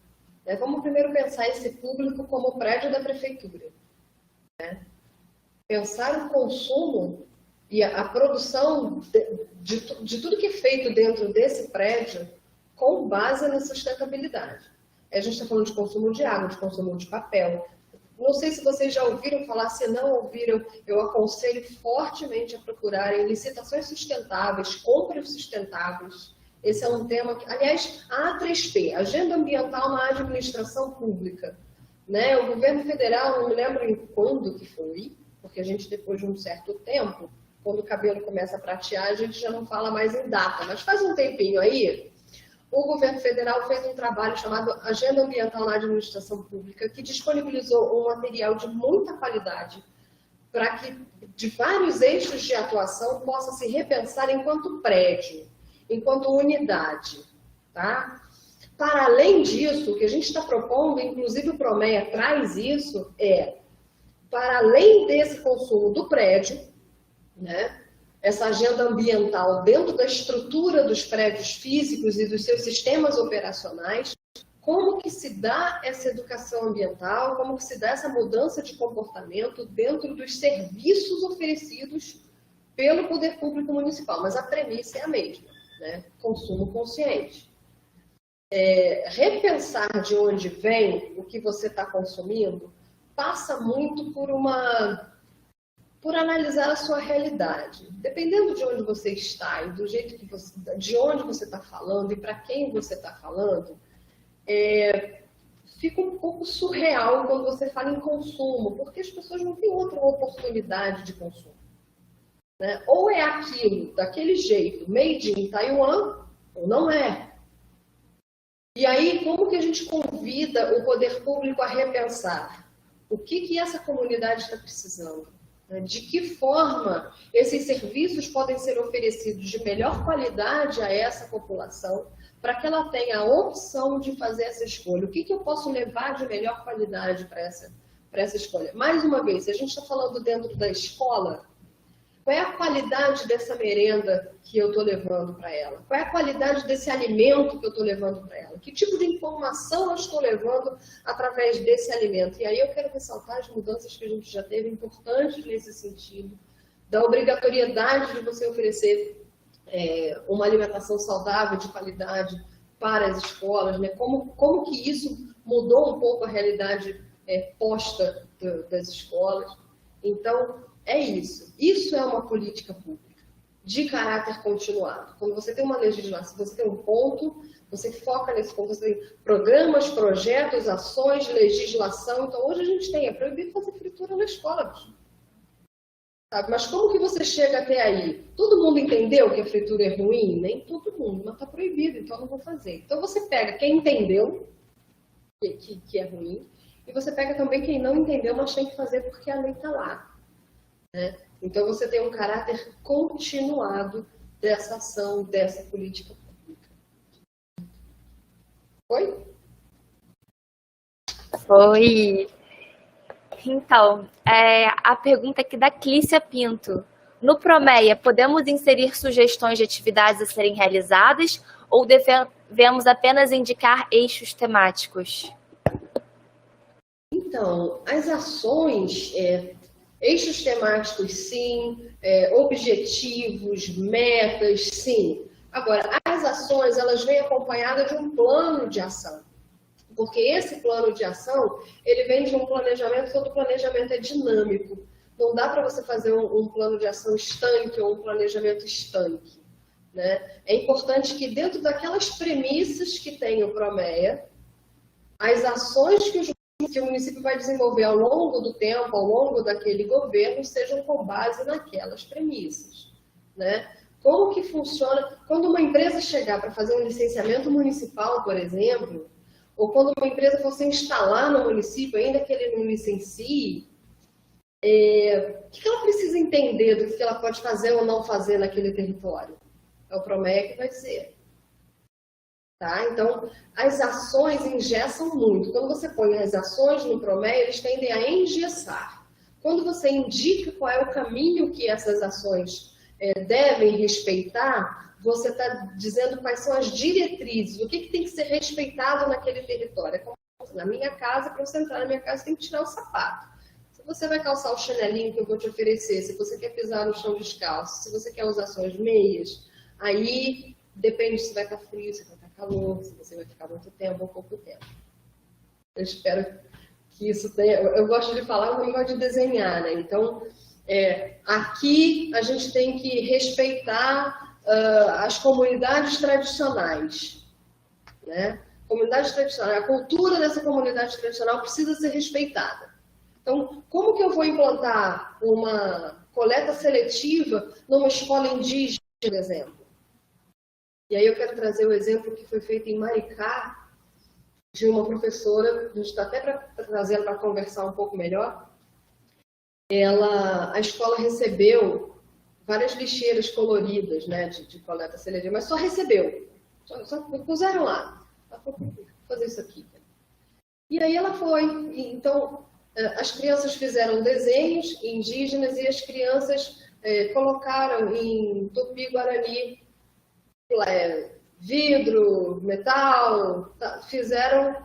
né, vamos primeiro pensar esse público como o prédio da prefeitura. Né? Pensar o consumo e a produção de tudo que é feito dentro desse prédio com base na sustentabilidade. A gente está falando de consumo de água, de consumo de papel. Não sei se vocês já ouviram falar, se não ouviram, eu aconselho fortemente a procurarem licitações sustentáveis, compras sustentáveis. Esse é um tema que, aliás, a A3P, Agenda Ambiental na Administração Pública. Né? O governo federal, não me lembro em quando que foi, porque a gente, depois de um certo tempo, quando o cabelo começa a pratear, a gente já não fala mais em data, mas faz um tempinho aí, o governo federal fez um trabalho chamado Agenda Ambiental na Administração Pública, que disponibilizou um material de muita qualidade para que, de vários eixos de atuação, possa se repensar enquanto prédio, enquanto unidade. Tá? Para além disso, o que a gente está propondo, inclusive o Promeia traz isso, para além desse consumo do prédio, né? Essa agenda ambiental dentro da estrutura dos prédios físicos e dos seus sistemas operacionais, como que se dá essa educação ambiental, como que se dá essa mudança de comportamento dentro dos serviços oferecidos pelo poder público municipal. Mas a premissa é a mesma, né? Consumo consciente. Repensar de onde vem o que você está consumindo passa muito por analisar a sua realidade. Dependendo de onde você está e do jeito que de onde você está falando e para quem você está falando, fica um pouco surreal quando você fala em consumo, porque as pessoas não têm outra oportunidade de consumo. Né? Ou é aquilo, daquele jeito, made in Taiwan, ou não é. E aí, como que a gente convida o poder público a repensar? O que essa comunidade está precisando? De que forma esses serviços podem ser oferecidos de melhor qualidade a essa população, para que ela tenha a opção de fazer essa escolha? O que eu posso levar de melhor qualidade para essa escolha? Mais uma vez, se a gente está falando dentro da escola, qual é a qualidade dessa merenda que eu estou levando para ela? Qual é a qualidade desse alimento que eu estou levando para ela? Que tipo de informação eu estou levando através desse alimento? E aí eu quero ressaltar as mudanças que a gente já teve importantes nesse sentido, da obrigatoriedade de você oferecer uma alimentação saudável, de qualidade para as escolas, né? Como que isso mudou um pouco a realidade posta das escolas. Então, é isso. Isso é uma política pública de caráter continuado. Quando você tem uma legislação, você tem um ponto, você foca nesse ponto, você tem programas, projetos, ações, legislação. Então, hoje a gente tem, é proibido fazer fritura na escola. Sabe? Mas como que você chega até aí? Todo mundo entendeu que a fritura é ruim? Nem todo mundo, mas está proibido, então eu não vou fazer. Então você pega quem entendeu que é ruim, e você pega também quem não entendeu, mas tem que fazer porque a lei está lá. Né? Então você tem um caráter continuado dessa ação, dessa política pública. Oi? Oi! Então, a pergunta aqui da Clícia Pinto. No Promeia, podemos inserir sugestões de atividades a serem realizadas ou devemos apenas indicar eixos temáticos? Então, as ações, eixos temáticos, sim, objetivos, metas, sim. Agora, as ações, elas vêm acompanhadas de um plano de ação. Porque esse plano de ação, ele vem de um planejamento, todo planejamento é dinâmico. Não dá para você fazer um plano de ação estanque ou um planejamento estanque. Né? É importante que dentro daquelas premissas que tem o Promeia, as ações que o município vai desenvolver ao longo do tempo, ao longo daquele governo, sejam com base naquelas premissas. Né? Como que funciona? Quando uma empresa chegar para fazer um licenciamento municipal, por exemplo, ou quando uma empresa for se instalar no município, ainda que ele não licencie, o que ela precisa entender do que ela pode fazer ou não fazer naquele território? É o Promeia que vai dizer. Tá? Então, as ações engessam muito. Quando você põe as ações no Promeia, eles tendem a engessar. Quando você indica qual é o caminho que essas ações devem respeitar, você está dizendo quais são as diretrizes, o que tem que ser respeitado naquele território. Como na minha casa, para você entrar na minha casa, tem que tirar o sapato. Se você vai calçar o chinelinho que eu vou te oferecer, se você quer pisar no chão descalço, se você quer usar suas meias, aí depende se vai estar frio, se vai estar calor, se você vai ficar muito tempo ou pouco tempo. Eu espero que isso tenha... Eu gosto de falar, mas não gosto de desenhar, né? Então, aqui a gente tem que respeitar as comunidades tradicionais, né? Comunidade tradicional, a cultura dessa comunidade tradicional precisa ser respeitada. Então, como que eu vou implantar uma coleta seletiva numa escola indígena, por exemplo? E aí eu quero trazer o exemplo que foi feito em Maricá, de uma professora, a gente está até para trazer ela para conversar um pouco melhor. A escola recebeu várias lixeiras coloridas, né, de coleta seletiva, mas só recebeu. Só puseram lá. Ela falou, vou fazer isso aqui. E aí ela foi. Então, as crianças fizeram desenhos indígenas e as crianças colocaram em tupi-guarani vidro, metal, fizeram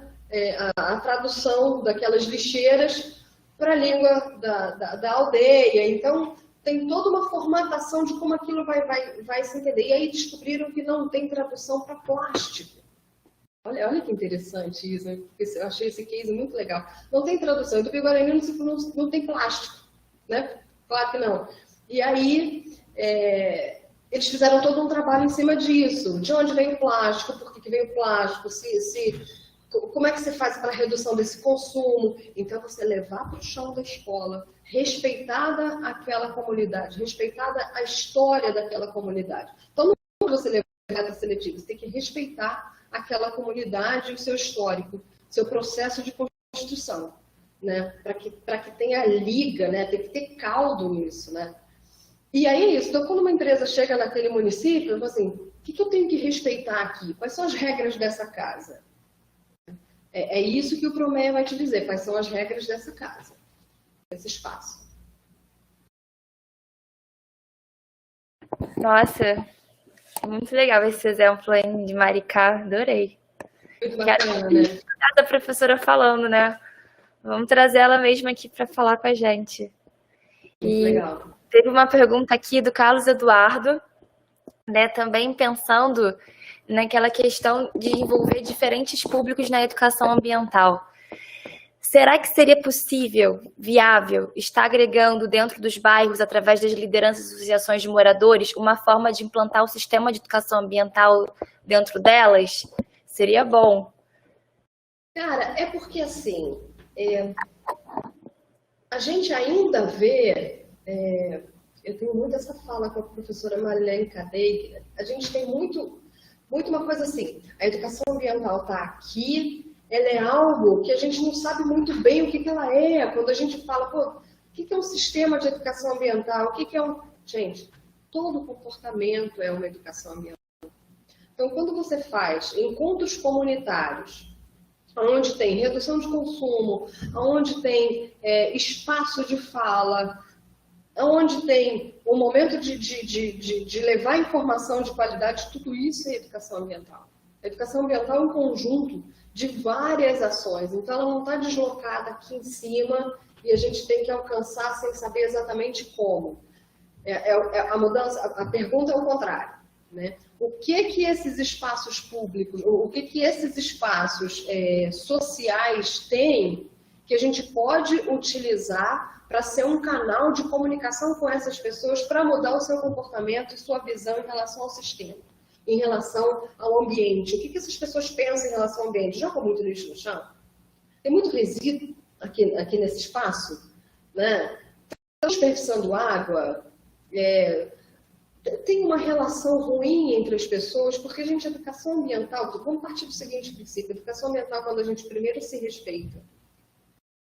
a tradução daquelas lixeiras para a língua da aldeia. Então, tem toda uma formatação de como aquilo vai se entender. E aí descobriram que não tem tradução para plástico. Olha que interessante isso, né? Eu achei esse case muito legal. Não tem tradução. Em Tupi-Guarani não tem plástico, né? Claro que não. E aí, eles fizeram todo um trabalho em cima disso. De onde vem o plástico? Por que vem o plástico? Como é que você faz para a redução desse consumo? Então, você levar para o chão da escola, respeitada aquela comunidade, respeitada a história daquela comunidade. Então, não é você levar a coleta seletiva, você tem que respeitar aquela comunidade e o seu histórico, seu processo de construção, né? Para que tenha liga, né? Tem que ter caldo nisso, né? E aí é isso. Então, quando uma empresa chega naquele município, eu falo assim, o que eu tenho que respeitar aqui? Quais são as regras dessa casa? É isso que o Promeia vai te dizer, quais são as regras dessa casa, desse espaço. Nossa, muito legal esse exemplo aí de Maricá, adorei. Muito bacana, né? A professora falando, né? Vamos trazer ela mesma aqui para falar com a gente. Muito legal. Teve uma pergunta aqui do Carlos Eduardo. né, também pensando naquela questão de envolver diferentes públicos na educação ambiental. Será que seria possível, viável, estar agregando dentro dos bairros, através das lideranças e associações de moradores, uma forma de implantar o sistema de educação ambiental dentro delas? Seria bom. Cara, é porque assim, a gente ainda vê, eu tenho muito essa fala com a professora Marilene Cadei, a gente tem muito uma coisa assim, a educação ambiental está aqui, ela é algo que a gente não sabe muito bem o que ela é. Quando a gente fala, pô, o que é um sistema de educação ambiental? O que é um... Gente, todo comportamento é uma educação ambiental. Então, quando você faz encontros comunitários, onde tem redução de consumo, onde tem espaço de fala, onde tem um momento de levar informação de qualidade, tudo isso é educação ambiental. A educação ambiental é um conjunto de várias ações, então ela não está deslocada aqui em cima e a gente tem que alcançar sem saber exatamente como. A mudança, a pergunta é o contrário, né? O que esses espaços públicos, o que esses espaços sociais têm que a gente pode utilizar para ser um canal de comunicação com essas pessoas para mudar o seu comportamento e sua visão em relação ao sistema, em relação ao ambiente. O que essas pessoas pensam em relação ao ambiente? Joga muito lixo no chão? Tem muito resíduo aqui nesse espaço? Né? Estão desperdiçando água? Tem uma relação ruim entre as pessoas, porque a gente, educação ambiental, vamos partir do seguinte princípio, educação ambiental quando a gente primeiro se respeita,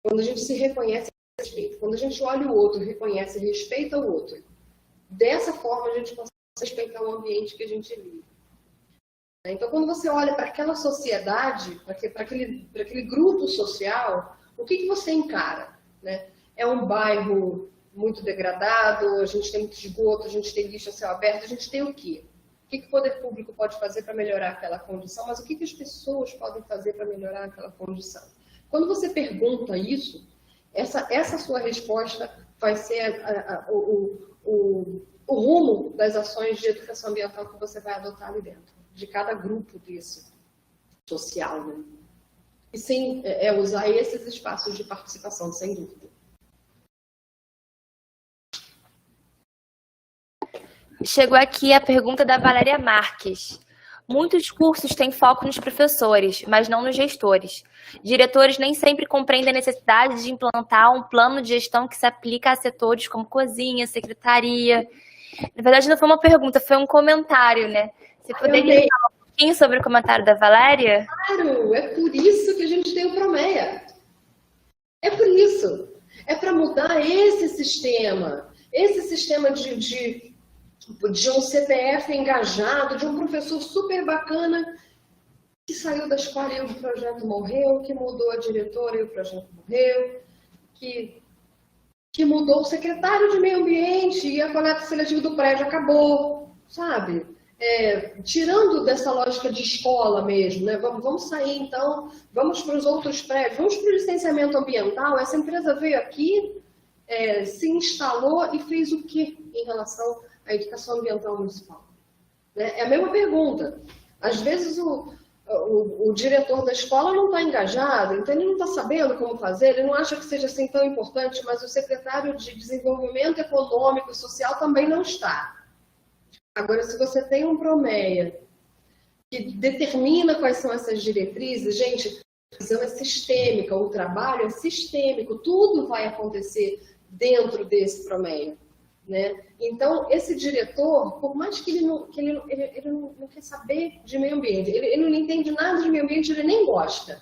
quando a gente se reconhece e respeita, quando a gente olha o outro, reconhece e respeita o outro, dessa forma a gente consegue respeitar o ambiente que a gente vive. Então, quando você olha para aquela sociedade, para aquele grupo social, o que você encara? Né? É um bairro muito degradado, a gente tem muito esgoto, a gente tem lixo a céu aberto, a gente tem o quê? O que o poder público pode fazer para melhorar aquela condição, mas o que as pessoas podem fazer para melhorar aquela condição? Quando você pergunta isso, essa sua resposta vai ser o rumo das ações de educação ambiental que você vai adotar ali dentro, de cada grupo desse social. Né? E sim, usar esses espaços de participação, sem dúvida. Chegou aqui a pergunta da Valéria Marques. Muitos cursos têm foco nos professores, mas não nos gestores. Diretores nem sempre compreendem a necessidade de implantar um plano de gestão que se aplica a setores como cozinha, secretaria. Na verdade, não foi uma pergunta, foi um comentário, né? Você poderia falar um pouquinho sobre o comentário da Valéria? Claro, é por isso que a gente tem o Promeia. É por isso. É para mudar esse sistema de um CPF engajado, de um professor super bacana que saiu da escola e o projeto morreu, que mudou a diretora e o projeto morreu, que mudou o secretário de meio ambiente e a coleta seletiva do prédio acabou, sabe? Tirando dessa lógica de escola mesmo, né? Vamos sair então, vamos para os outros prédios, vamos para o licenciamento ambiental. Essa empresa veio aqui, se instalou e fez o que em relação à educação ambiental municipal? É a mesma pergunta. Às vezes o diretor da escola não está engajado, então ele não está sabendo como fazer, ele não acha que seja assim tão importante, mas o secretário de Desenvolvimento Econômico e Social também não está. Agora, se você tem um Promeia que determina quais são essas diretrizes, gente, a visão é sistêmica, o trabalho é sistêmico, tudo vai acontecer dentro desse Promeia. Né? Então, esse diretor, por mais que ele não quer saber de meio ambiente, ele não entende nada de meio ambiente, ele nem gosta.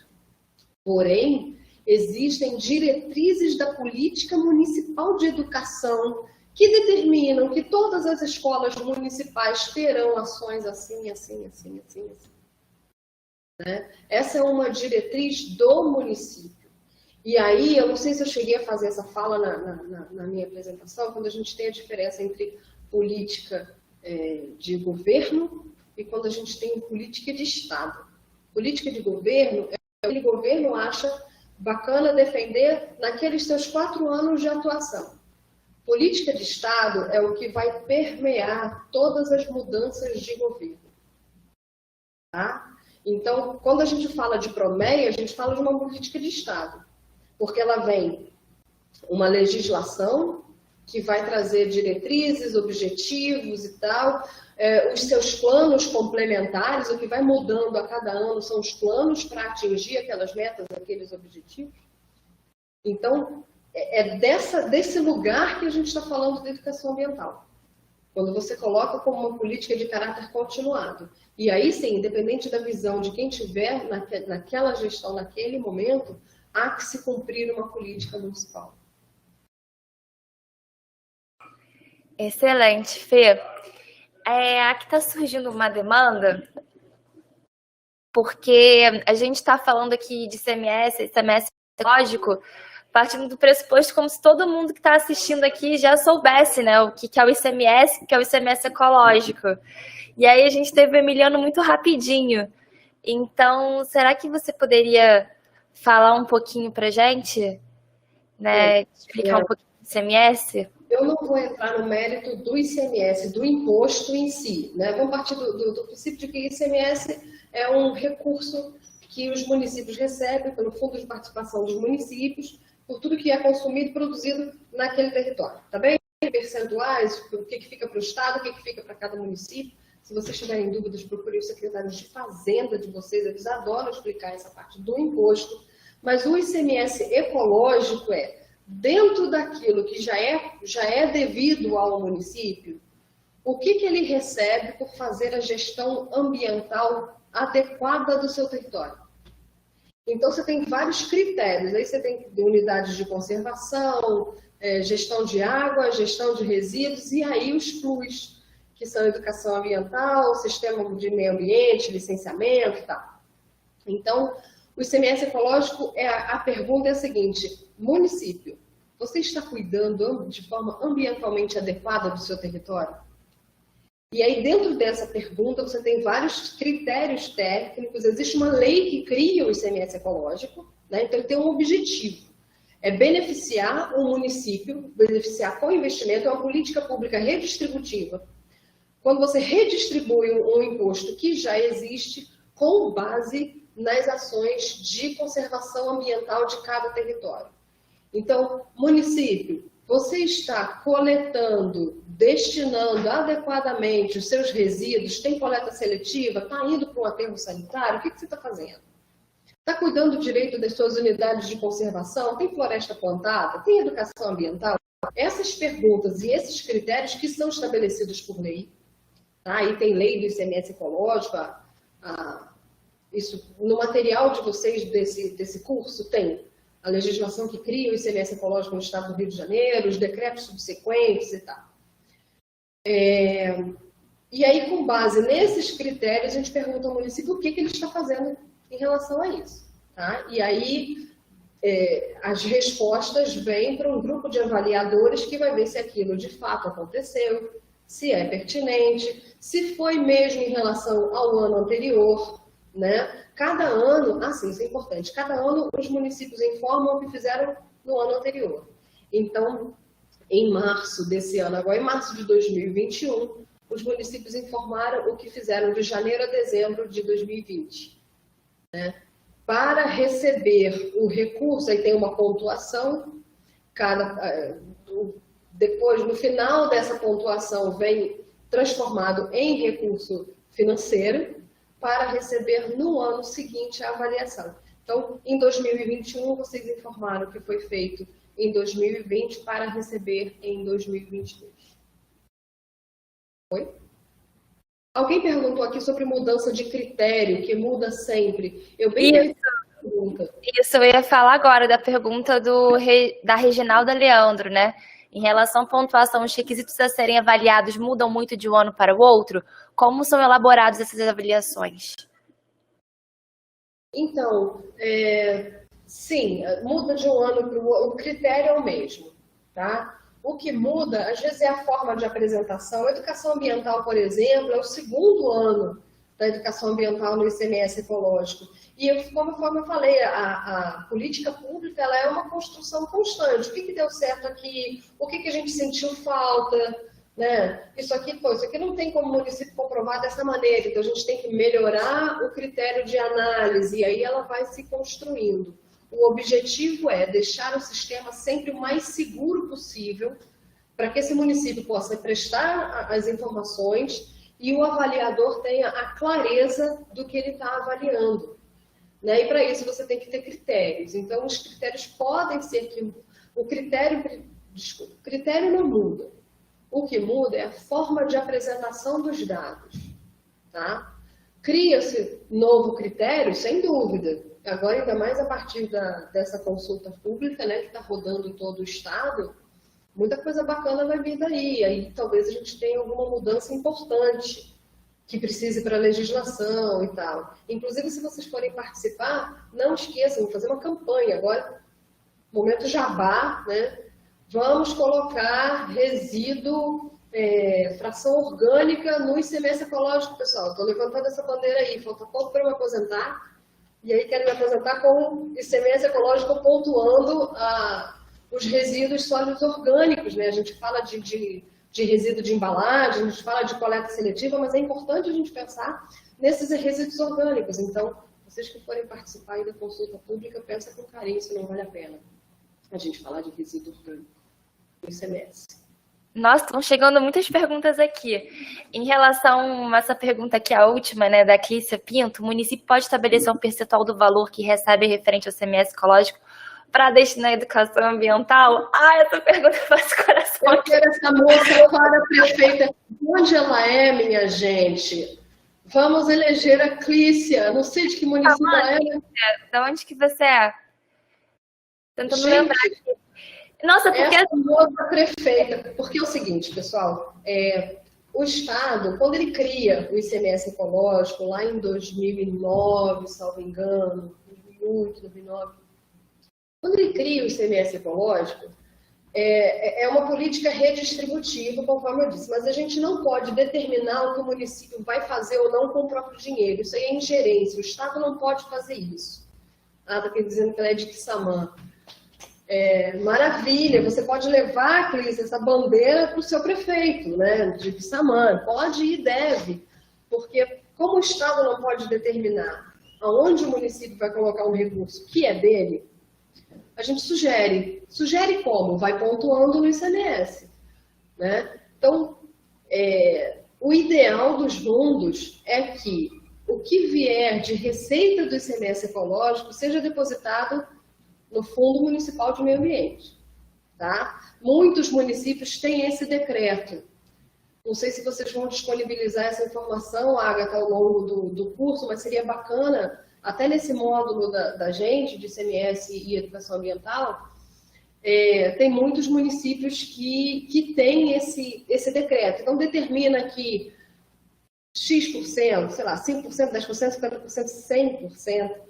Porém, existem diretrizes da política municipal de educação que determinam que todas as escolas municipais terão ações assim, assim, assim, assim, assim. Né? Essa é uma diretriz do município. E aí, eu não sei se eu cheguei a fazer essa fala na minha apresentação, quando a gente tem a diferença entre política de governo e quando a gente tem política de Estado. Política de governo é aquele governo acha bacana defender naqueles seus 4 anos de atuação. Política de Estado é o que vai permear todas as mudanças de governo. Tá? Então, quando a gente fala de PROMEI, a gente fala de uma política de Estado, porque ela vem uma legislação que vai trazer diretrizes, objetivos e tal, os seus planos complementares, o que vai mudando a cada ano são os planos para atingir aquelas metas, aqueles objetivos. Então, é desse lugar que a gente está falando de educação ambiental. Quando você coloca como uma política de caráter continuado. E aí sim, independente da visão de quem tiver naquela gestão, naquele momento, há que se cumprir uma política municipal. Excelente, Fê. Aqui está surgindo uma demanda, porque a gente está falando aqui de ICMS ecológico, partindo do pressuposto como se todo mundo que está assistindo aqui já soubesse, né, o que é o ICMS, que é o ICMS ecológico. E aí a gente teve o Emiliano muito rapidinho. Então, será que você poderia falar um pouquinho para a gente? Né, explicar um pouquinho do ICMS? Eu não vou entrar no mérito do ICMS, do imposto em si. Né? Vamos partir do princípio de que o ICMS é um recurso que os municípios recebem pelo Fundo de Participação dos Municípios, por tudo que é consumido e produzido naquele território. Tá bem? Percentuais, o que fica para o Estado, o que fica para cada município. Se vocês tiverem dúvidas, procurem os secretários de Fazenda de vocês, eles adoram explicar essa parte do imposto. Mas o ICMS ecológico dentro daquilo que já é devido ao município, o que ele recebe por fazer a gestão ambiental adequada do seu território. Então, você tem vários critérios. Aí você tem unidades de conservação, gestão de água, gestão de resíduos, e aí os PLUs, que são educação ambiental, sistema de meio ambiente, licenciamento e tal. Então, o ICMS ecológico, a pergunta é a seguinte: município, você está cuidando de forma ambientalmente adequada do seu território? E aí, dentro dessa pergunta, você tem vários critérios técnicos. Existe uma lei que cria o ICMS ecológico, né? Então ele tem um objetivo. É beneficiar o município, beneficiar com investimento, é uma política pública redistributiva. Quando você redistribui um imposto que já existe com base nas ações de conservação ambiental de cada território. Então, município, você está coletando, destinando adequadamente os seus resíduos, tem coleta seletiva, está indo para um aterro sanitário, o que você está fazendo? Está cuidando direito das suas unidades de conservação? Tem floresta plantada? Tem educação ambiental? Essas perguntas e esses critérios que são estabelecidos por lei, tá? Aí tem lei do ICMS ecológico, isso, no material de vocês desse curso tem a legislação que cria o ICMS ecológico no Estado do Rio de Janeiro, os decretos subsequentes e tal. E aí, com base nesses critérios, a gente pergunta ao município o que ele está fazendo em relação a isso. Tá? E aí, as respostas vêm para um grupo de avaliadores que vai ver se aquilo de fato aconteceu, se é pertinente, se foi mesmo em relação ao ano anterior, né? Cada ano, isso é importante, cada ano os municípios informam o que fizeram no ano anterior. Então, em março desse ano, agora em março de 2021, os municípios informaram o que fizeram de janeiro a dezembro de 2020. Né? Para receber o recurso, aí tem uma pontuação, depois, no final dessa pontuação, vem transformado em recurso financeiro, para receber no ano seguinte a avaliação. Então, em 2021, vocês informaram que foi feito em 2020 para receber em 2022. Foi? Alguém perguntou aqui sobre mudança de critério, que muda sempre. Isso, eu ia falar agora da pergunta da Reginalda Leandro, né? Em relação à pontuação, os requisitos a serem avaliados mudam muito de um ano para o outro? Como são elaboradas essas avaliações? Então, sim, muda de um ano para o outro, o critério é o mesmo. Tá? O que muda, às vezes, é a forma de apresentação. A educação ambiental, por exemplo, é o segundo ano da educação ambiental no ICMS ecológico. E, conforme eu falei, a política pública ela é uma construção constante. O que deu certo aqui? O que a gente sentiu falta? Né? Isso aqui não tem como o município comprovar dessa maneira, então a gente tem que melhorar o critério de análise, e aí ela vai se construindo. O objetivo é deixar o sistema sempre o mais seguro possível, para que esse município possa prestar as informações e o avaliador tenha a clareza do que ele está avaliando. Né? E para isso você tem que ter critérios. Então, os critérios podem ser que o critério não muda. O que muda é a forma de apresentação dos dados. Tá? Cria-se novo critério, sem dúvida. Agora, ainda mais a partir dessa consulta pública, né, que está rodando em todo o estado, muita coisa bacana vai vir daí. Aí talvez a gente tenha alguma mudança importante que precise para a legislação e tal. Inclusive, se vocês forem participar, não esqueçam de fazer uma campanha agora, momento jabá, né? Vamos colocar resíduo, fração orgânica no ICMS ecológico, pessoal. Estou levantando essa bandeira aí, falta pouco para eu me aposentar. E aí quero me aposentar com ICMS ecológico pontuando os resíduos sólidos orgânicos, né? A gente fala de resíduo de embalagem, a gente fala de coleta seletiva, mas é importante a gente pensar nesses resíduos orgânicos. Então, vocês que forem participar aí da consulta pública, pensem com carinho se não vale a pena a gente falar de resíduo orgânico no ICMS. Nossa, estão chegando muitas perguntas aqui. Em relação a essa pergunta aqui, a última, né, da Clícia Pinto, o município pode estabelecer um percentual do valor que recebe referente ao ICMS ecológico para destinar à educação ambiental? Essa pergunta faz coração. Eu quero essa moça para a prefeita. Onde ela é, minha gente? Vamos eleger a Clícia. Não sei de que município ela é. Da onde que você é? Tentando lembrar aqui. Nossa, porque... Essa moça prefeita. Porque é o seguinte, pessoal. O Estado, quando ele cria o ICMS ecológico, lá em 2009, salvo engano, 2008, 2009, quando ele cria o ICMS ecológico, é uma política redistributiva, conforme eu disse, mas a gente não pode determinar o que o município vai fazer ou não com o próprio dinheiro. Isso aí é ingerência, o Estado não pode fazer isso. Está aqui dizendo que ela é de Quissamã. Maravilha, você pode levar, Clícia, essa bandeira para o seu prefeito, né, de Quissamã. Pode e deve, porque como o Estado não pode determinar aonde o município vai colocar um recurso que é dele, a gente sugere. Sugere como? Vai pontuando no ICMS. Né? Então, o ideal dos fundos é que o que vier de receita do ICMS ecológico seja depositado no Fundo Municipal de Meio Ambiente. Tá? Muitos municípios têm esse decreto. Não sei se vocês vão disponibilizar essa informação, Agatha, ao longo do curso, mas seria bacana, até nesse módulo da gente, de ICMS e Educação Ambiental, tem muitos municípios que têm esse decreto. Então, determina que X%, sei lá, 5%, 10%, 50%, 100%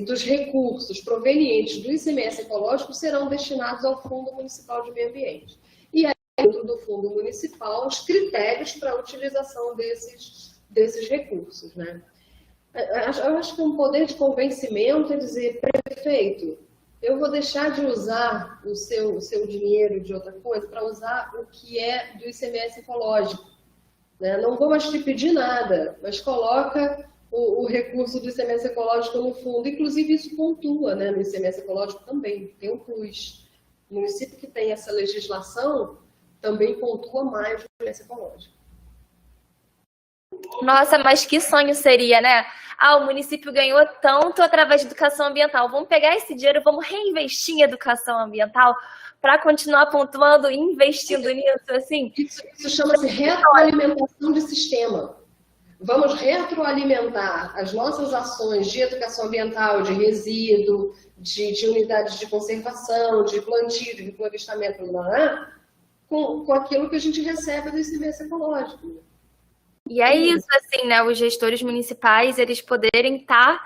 dos recursos provenientes do ICMS ecológico serão destinados ao Fundo Municipal de Meio Ambiente. E aí, dentro do Fundo Municipal, os critérios para a utilização desses recursos. Né? Eu acho que um poder de convencimento é dizer, prefeito, eu vou deixar de usar o seu dinheiro de outra coisa para usar o que é do ICMS ecológico. Né? Não vou mais te pedir nada, mas coloca o recurso do ICMS ecológico no fundo. Inclusive, isso pontua, né? No ICMS ecológico também, tem um plus. O município que tem essa legislação também pontua mais no ICMS ecológico. Nossa, mas que sonho seria, né? O município ganhou tanto através de educação ambiental. Vamos pegar esse dinheiro, vamos reinvestir em educação ambiental para continuar pontuando e investindo nisso, assim? Isso chama-se retroalimentação de sistema. Vamos retroalimentar as nossas ações de educação ambiental, de resíduo, de unidades de conservação, de plantio, de reflorestamento, com aquilo que a gente recebe do ICMS ecológico. E é isso, assim, né? Os gestores municipais, eles poderem estar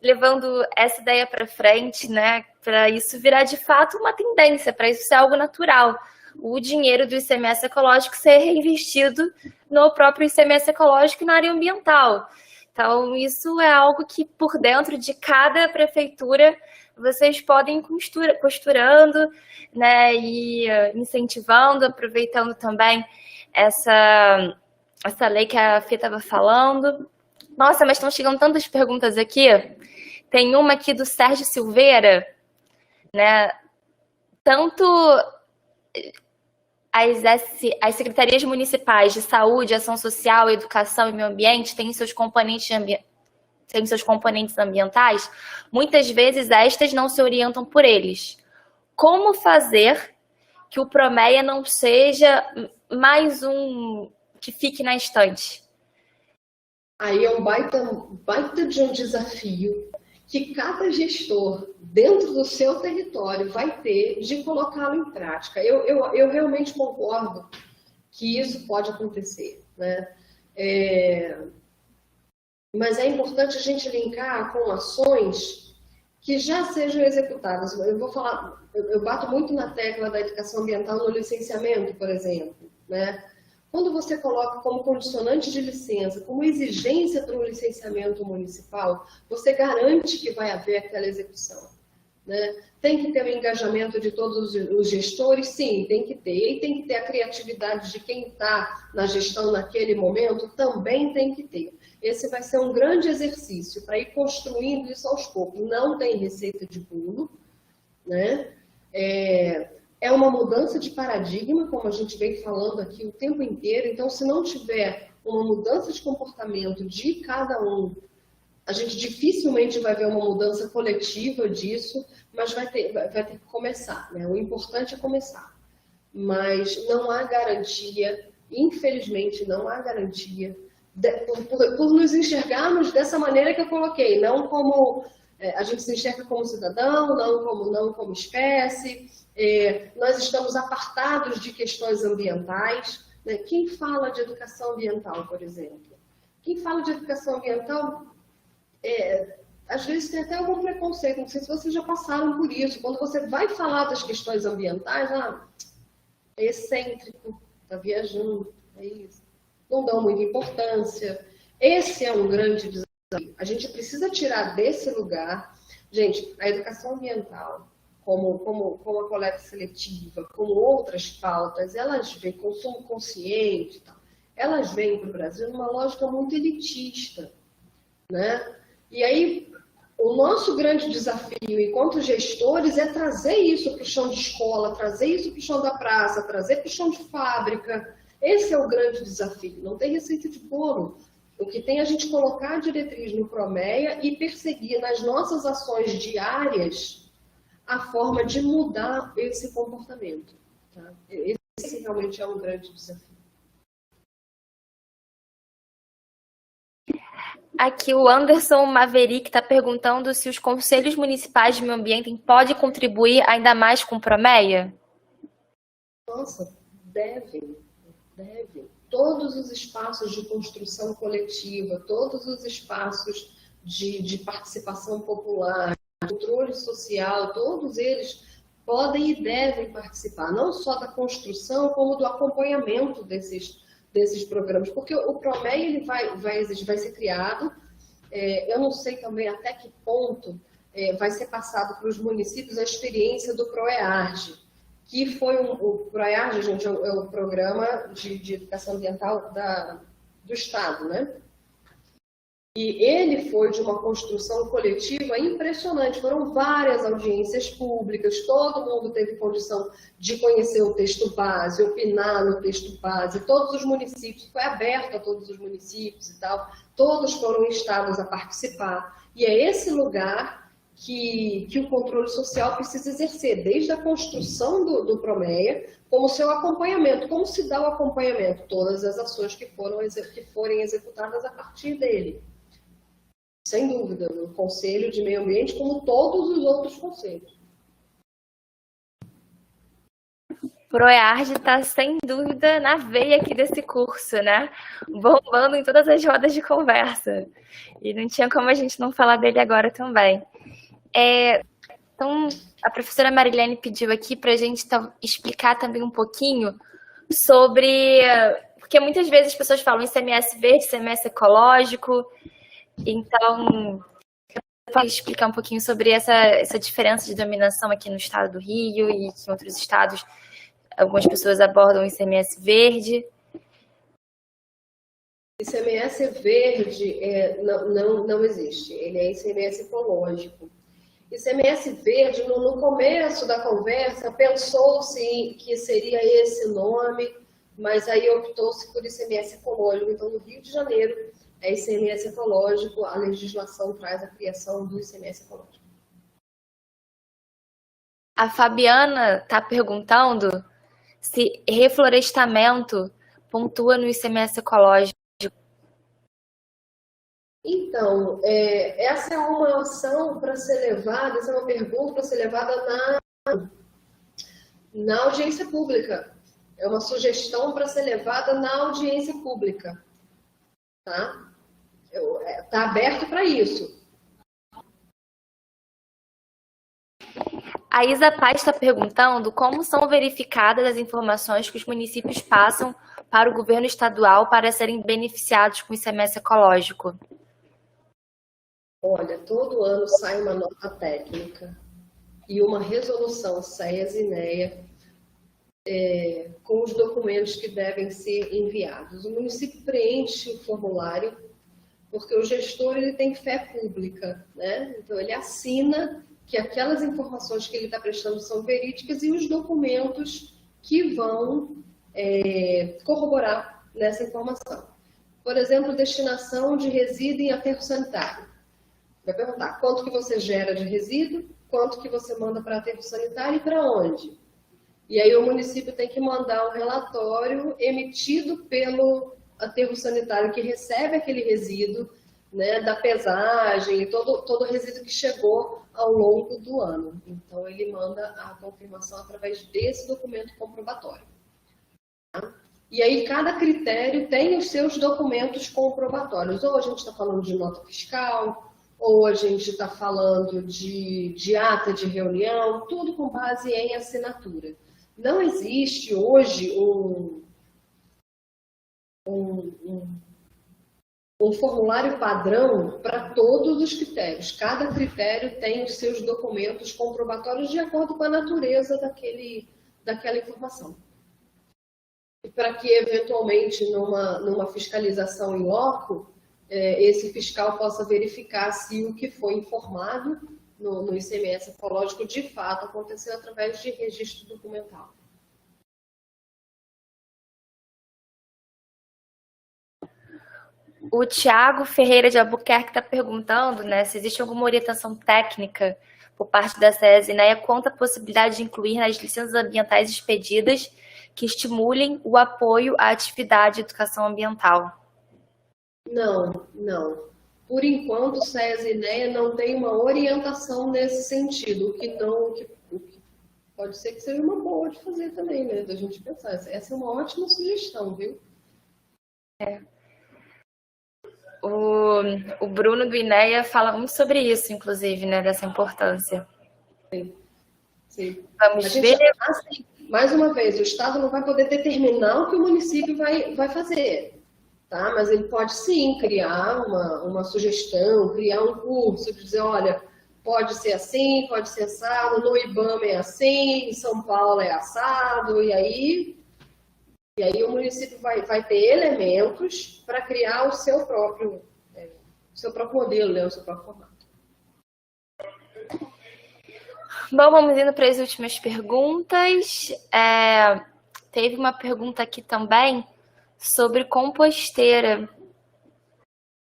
levando essa ideia para frente, né? Para isso virar de fato uma tendência, para isso ser algo natural. o dinheiro do ICMS ecológico ser reinvestido no próprio ICMS ecológico e na área ambiental. Então, isso é algo que, por dentro de cada prefeitura, vocês podem ir costurando, né, e incentivando, aproveitando também essa lei que a Fê estava falando. Nossa, mas estão chegando tantas perguntas aqui. Tem uma aqui do Sérgio Silveira, né? Tanto as secretarias municipais de saúde, ação social, educação e meio ambiente têm seus componentes ambientais. Muitas vezes estas não se orientam por eles. Como fazer que o Promeia não seja mais um que fique na estante? Aí é um baita de um desafio que cada gestor, dentro do seu território, vai ter de colocá-lo em prática. Eu realmente concordo que isso pode acontecer, né? Mas é importante a gente linkar com ações que já sejam executadas. Eu bato muito na tecla da educação ambiental no licenciamento, por exemplo, né? Quando você coloca como condicionante de licença, como exigência para um licenciamento municipal, você garante que vai haver aquela execução, né? Tem que ter o engajamento de todos os gestores? Sim, tem que ter. E tem que ter a criatividade de quem está na gestão naquele momento? Também tem que ter. Esse vai ser um grande exercício para ir construindo isso aos poucos. Não tem receita de bolo, né? É uma mudança de paradigma, como a gente vem falando aqui o tempo inteiro. Então, se não tiver uma mudança de comportamento de cada um, a gente dificilmente vai ver uma mudança coletiva disso, mas vai ter que começar, né? O importante é começar. Mas não há garantia, infelizmente, não há garantia, por nos enxergarmos dessa maneira que eu coloquei, não como a gente se enxerga como cidadão, não como espécie. Nós estamos apartados de questões ambientais, né? Quem fala de educação ambiental, por exemplo? Quem fala de educação ambiental, às vezes tem até algum preconceito, não sei se vocês já passaram por isso. Quando você vai falar das questões ambientais, é excêntrico, está viajando, é isso. Não dão muita importância. Esse é um grande desafio. A gente precisa tirar desse lugar. Gente, a educação ambiental, como a coleta seletiva, como outras pautas, elas vêm, consumo consciente e tal, elas vêm para o Brasil numa lógica muito elitista, né? E aí, o nosso grande desafio, enquanto gestores, é trazer isso para o chão de escola, trazer isso para o chão da praça, trazer para o chão de fábrica. Esse é o grande desafio. Não tem receita de bolo. O que tem é a gente colocar a diretriz no Promeia e perseguir nas nossas ações diárias a forma de mudar esse comportamento. Tá? Esse realmente é um grande desafio. Aqui o Anderson Maverick está perguntando se os conselhos municipais de meio ambiente podem contribuir ainda mais com o Promeia? Nossa, devem. Todos os espaços de construção coletiva, todos os espaços de participação popular, controle social, todos eles podem e devem participar, não só da construção, como do acompanhamento desses programas, porque o Promeia ele vai ser criado, eu não sei também até que ponto vai ser passado para os municípios a experiência do PROEARGE, que foi o PROEARGE, gente, é o Programa de Educação Ambiental do Estado, né? E ele foi de uma construção coletiva impressionante. Foram várias audiências públicas, todo mundo teve condição de conhecer o texto base, opinar no texto base. Todos os municípios, foi aberto a todos os municípios e tal, todos foram instados a participar. E é esse lugar que o controle social precisa exercer, desde a construção do Promeia, como seu acompanhamento. Como se dá o acompanhamento? Todas as ações que forem executadas a partir dele. Sem dúvida, o Conselho de Meio Ambiente, como todos os outros conselhos. PROEARGE está, sem dúvida, na veia aqui desse curso, né? Bombando em todas as rodas de conversa. E não tinha como a gente não falar dele agora também. Então, a professora Marilene pediu aqui para a gente explicar também um pouquinho sobre... Porque muitas vezes as pessoas falam ICMS verde, ICMS ecológico. Então, pode explicar um pouquinho sobre essa diferença de dominação aqui no estado do Rio e que em outros estados algumas pessoas abordam o ICMS verde. ICMS verde não existe, ele é ICMS ecológico. ICMS verde, no começo da conversa, pensou-se que seria esse nome, mas aí optou-se por ICMS ecológico. Então, no Rio de Janeiro, é ICMS ecológico, a legislação traz a criação do ICMS ecológico. A Fabiana está perguntando se reflorestamento pontua no ICMS ecológico. Então, essa é uma ação para ser levada, essa é uma pergunta para ser levada na audiência pública. É uma sugestão para ser levada na audiência pública. Tá? Está aberto para isso. A Isa Paz está perguntando como são verificadas as informações que os municípios passam para o governo estadual para serem beneficiados com o ICMS ecológico. Olha, todo ano sai uma nota técnica e uma resolução SEAS-INEA com os documentos que devem ser enviados. O município preenche o formulário porque o gestor ele tem fé pública, né? Então ele assina que aquelas informações que ele está prestando são verídicas e os documentos que vão corroborar nessa informação. Por exemplo, destinação de resíduo em aterro sanitário. Vai perguntar quanto que você gera de resíduo, quanto que você manda para aterro sanitário e para onde. E aí o município tem que mandar um relatório emitido pelo aterro sanitário que recebe aquele resíduo, né, da pesagem e todo o resíduo que chegou ao longo do ano. Então ele manda a confirmação através desse documento comprobatório. Tá? E aí cada critério tem os seus documentos comprobatórios. Ou a gente está falando de nota fiscal, ou a gente está falando de ata de reunião, tudo com base em assinatura. Não existe hoje um formulário padrão para todos os critérios. Cada critério tem os seus documentos comprobatórios de acordo com a natureza daquela informação. E para que, eventualmente, numa fiscalização em loco, esse fiscal possa verificar se o que foi informado no ICMS ecológico de fato aconteceu através de registro documental. O Tiago Ferreira de Albuquerque está perguntando, né, se existe alguma orientação técnica por parte da SEAS-INEA quanto à possibilidade de incluir nas licenças ambientais expedidas que estimulem o apoio à atividade de educação ambiental. Não. Por enquanto, o SEAS-INEA não tem uma orientação nesse sentido, o que pode ser que seja uma boa de fazer também, né, da gente pensar. Essa é uma ótima sugestão, viu? O Bruno do INEA fala muito sobre isso, inclusive, né, dessa importância. Sim. Vamos ver. Assim, mais uma vez, o Estado não vai poder determinar o que o município vai fazer, tá? Mas ele pode sim criar uma sugestão, criar um curso, dizer, olha, pode ser assim, pode ser assado, no IBAMA é assim, em São Paulo é assado, e aí o município vai ter elementos para criar o seu próprio modelo, né, o seu próprio formato. Bom, vamos indo para as últimas perguntas. Teve uma pergunta aqui também sobre composteira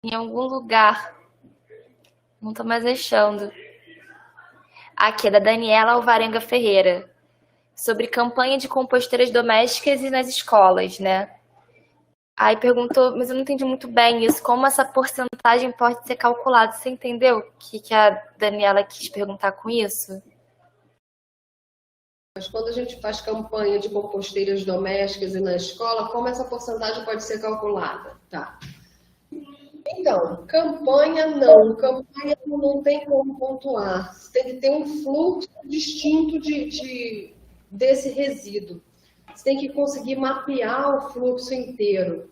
em algum lugar. Não estou mais achando. Aqui, é da Daniela Alvarenga Ferreira. Sobre campanha de composteiras domésticas e nas escolas, né? Aí perguntou, mas eu não entendi muito bem isso, como essa porcentagem pode ser calculada. Você entendeu o que a Daniela quis perguntar com isso? Mas quando a gente faz campanha de composteiras domésticas e na escola, como essa porcentagem pode ser calculada? Tá. Então, campanha não tem como pontuar. Você tem que ter um fluxo distinto desse resíduo. Você tem que conseguir mapear o fluxo inteiro.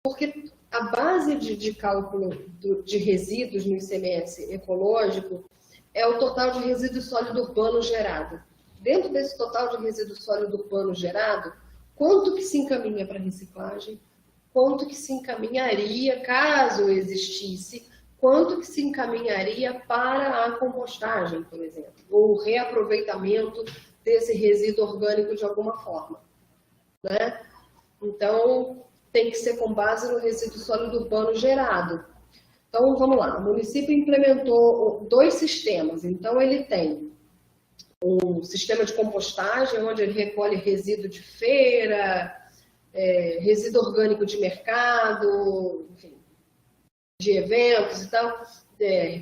Porque a base de cálculo de resíduos no ICMS ecológico é o total de resíduo sólido urbano gerado. Dentro desse total de resíduo sólido urbano gerado, quanto que se encaminha para reciclagem, quanto que se encaminharia, caso existisse, quanto que se encaminharia para a compostagem, por exemplo, ou o reaproveitamento desse resíduo orgânico de alguma forma, né? Então, tem que ser com base no resíduo sólido urbano gerado. Então, vamos lá, o município implementou 2 sistemas, então ele tem um sistema de compostagem, onde ele recolhe resíduo de feira, resíduo orgânico de mercado, enfim, de eventos e tal,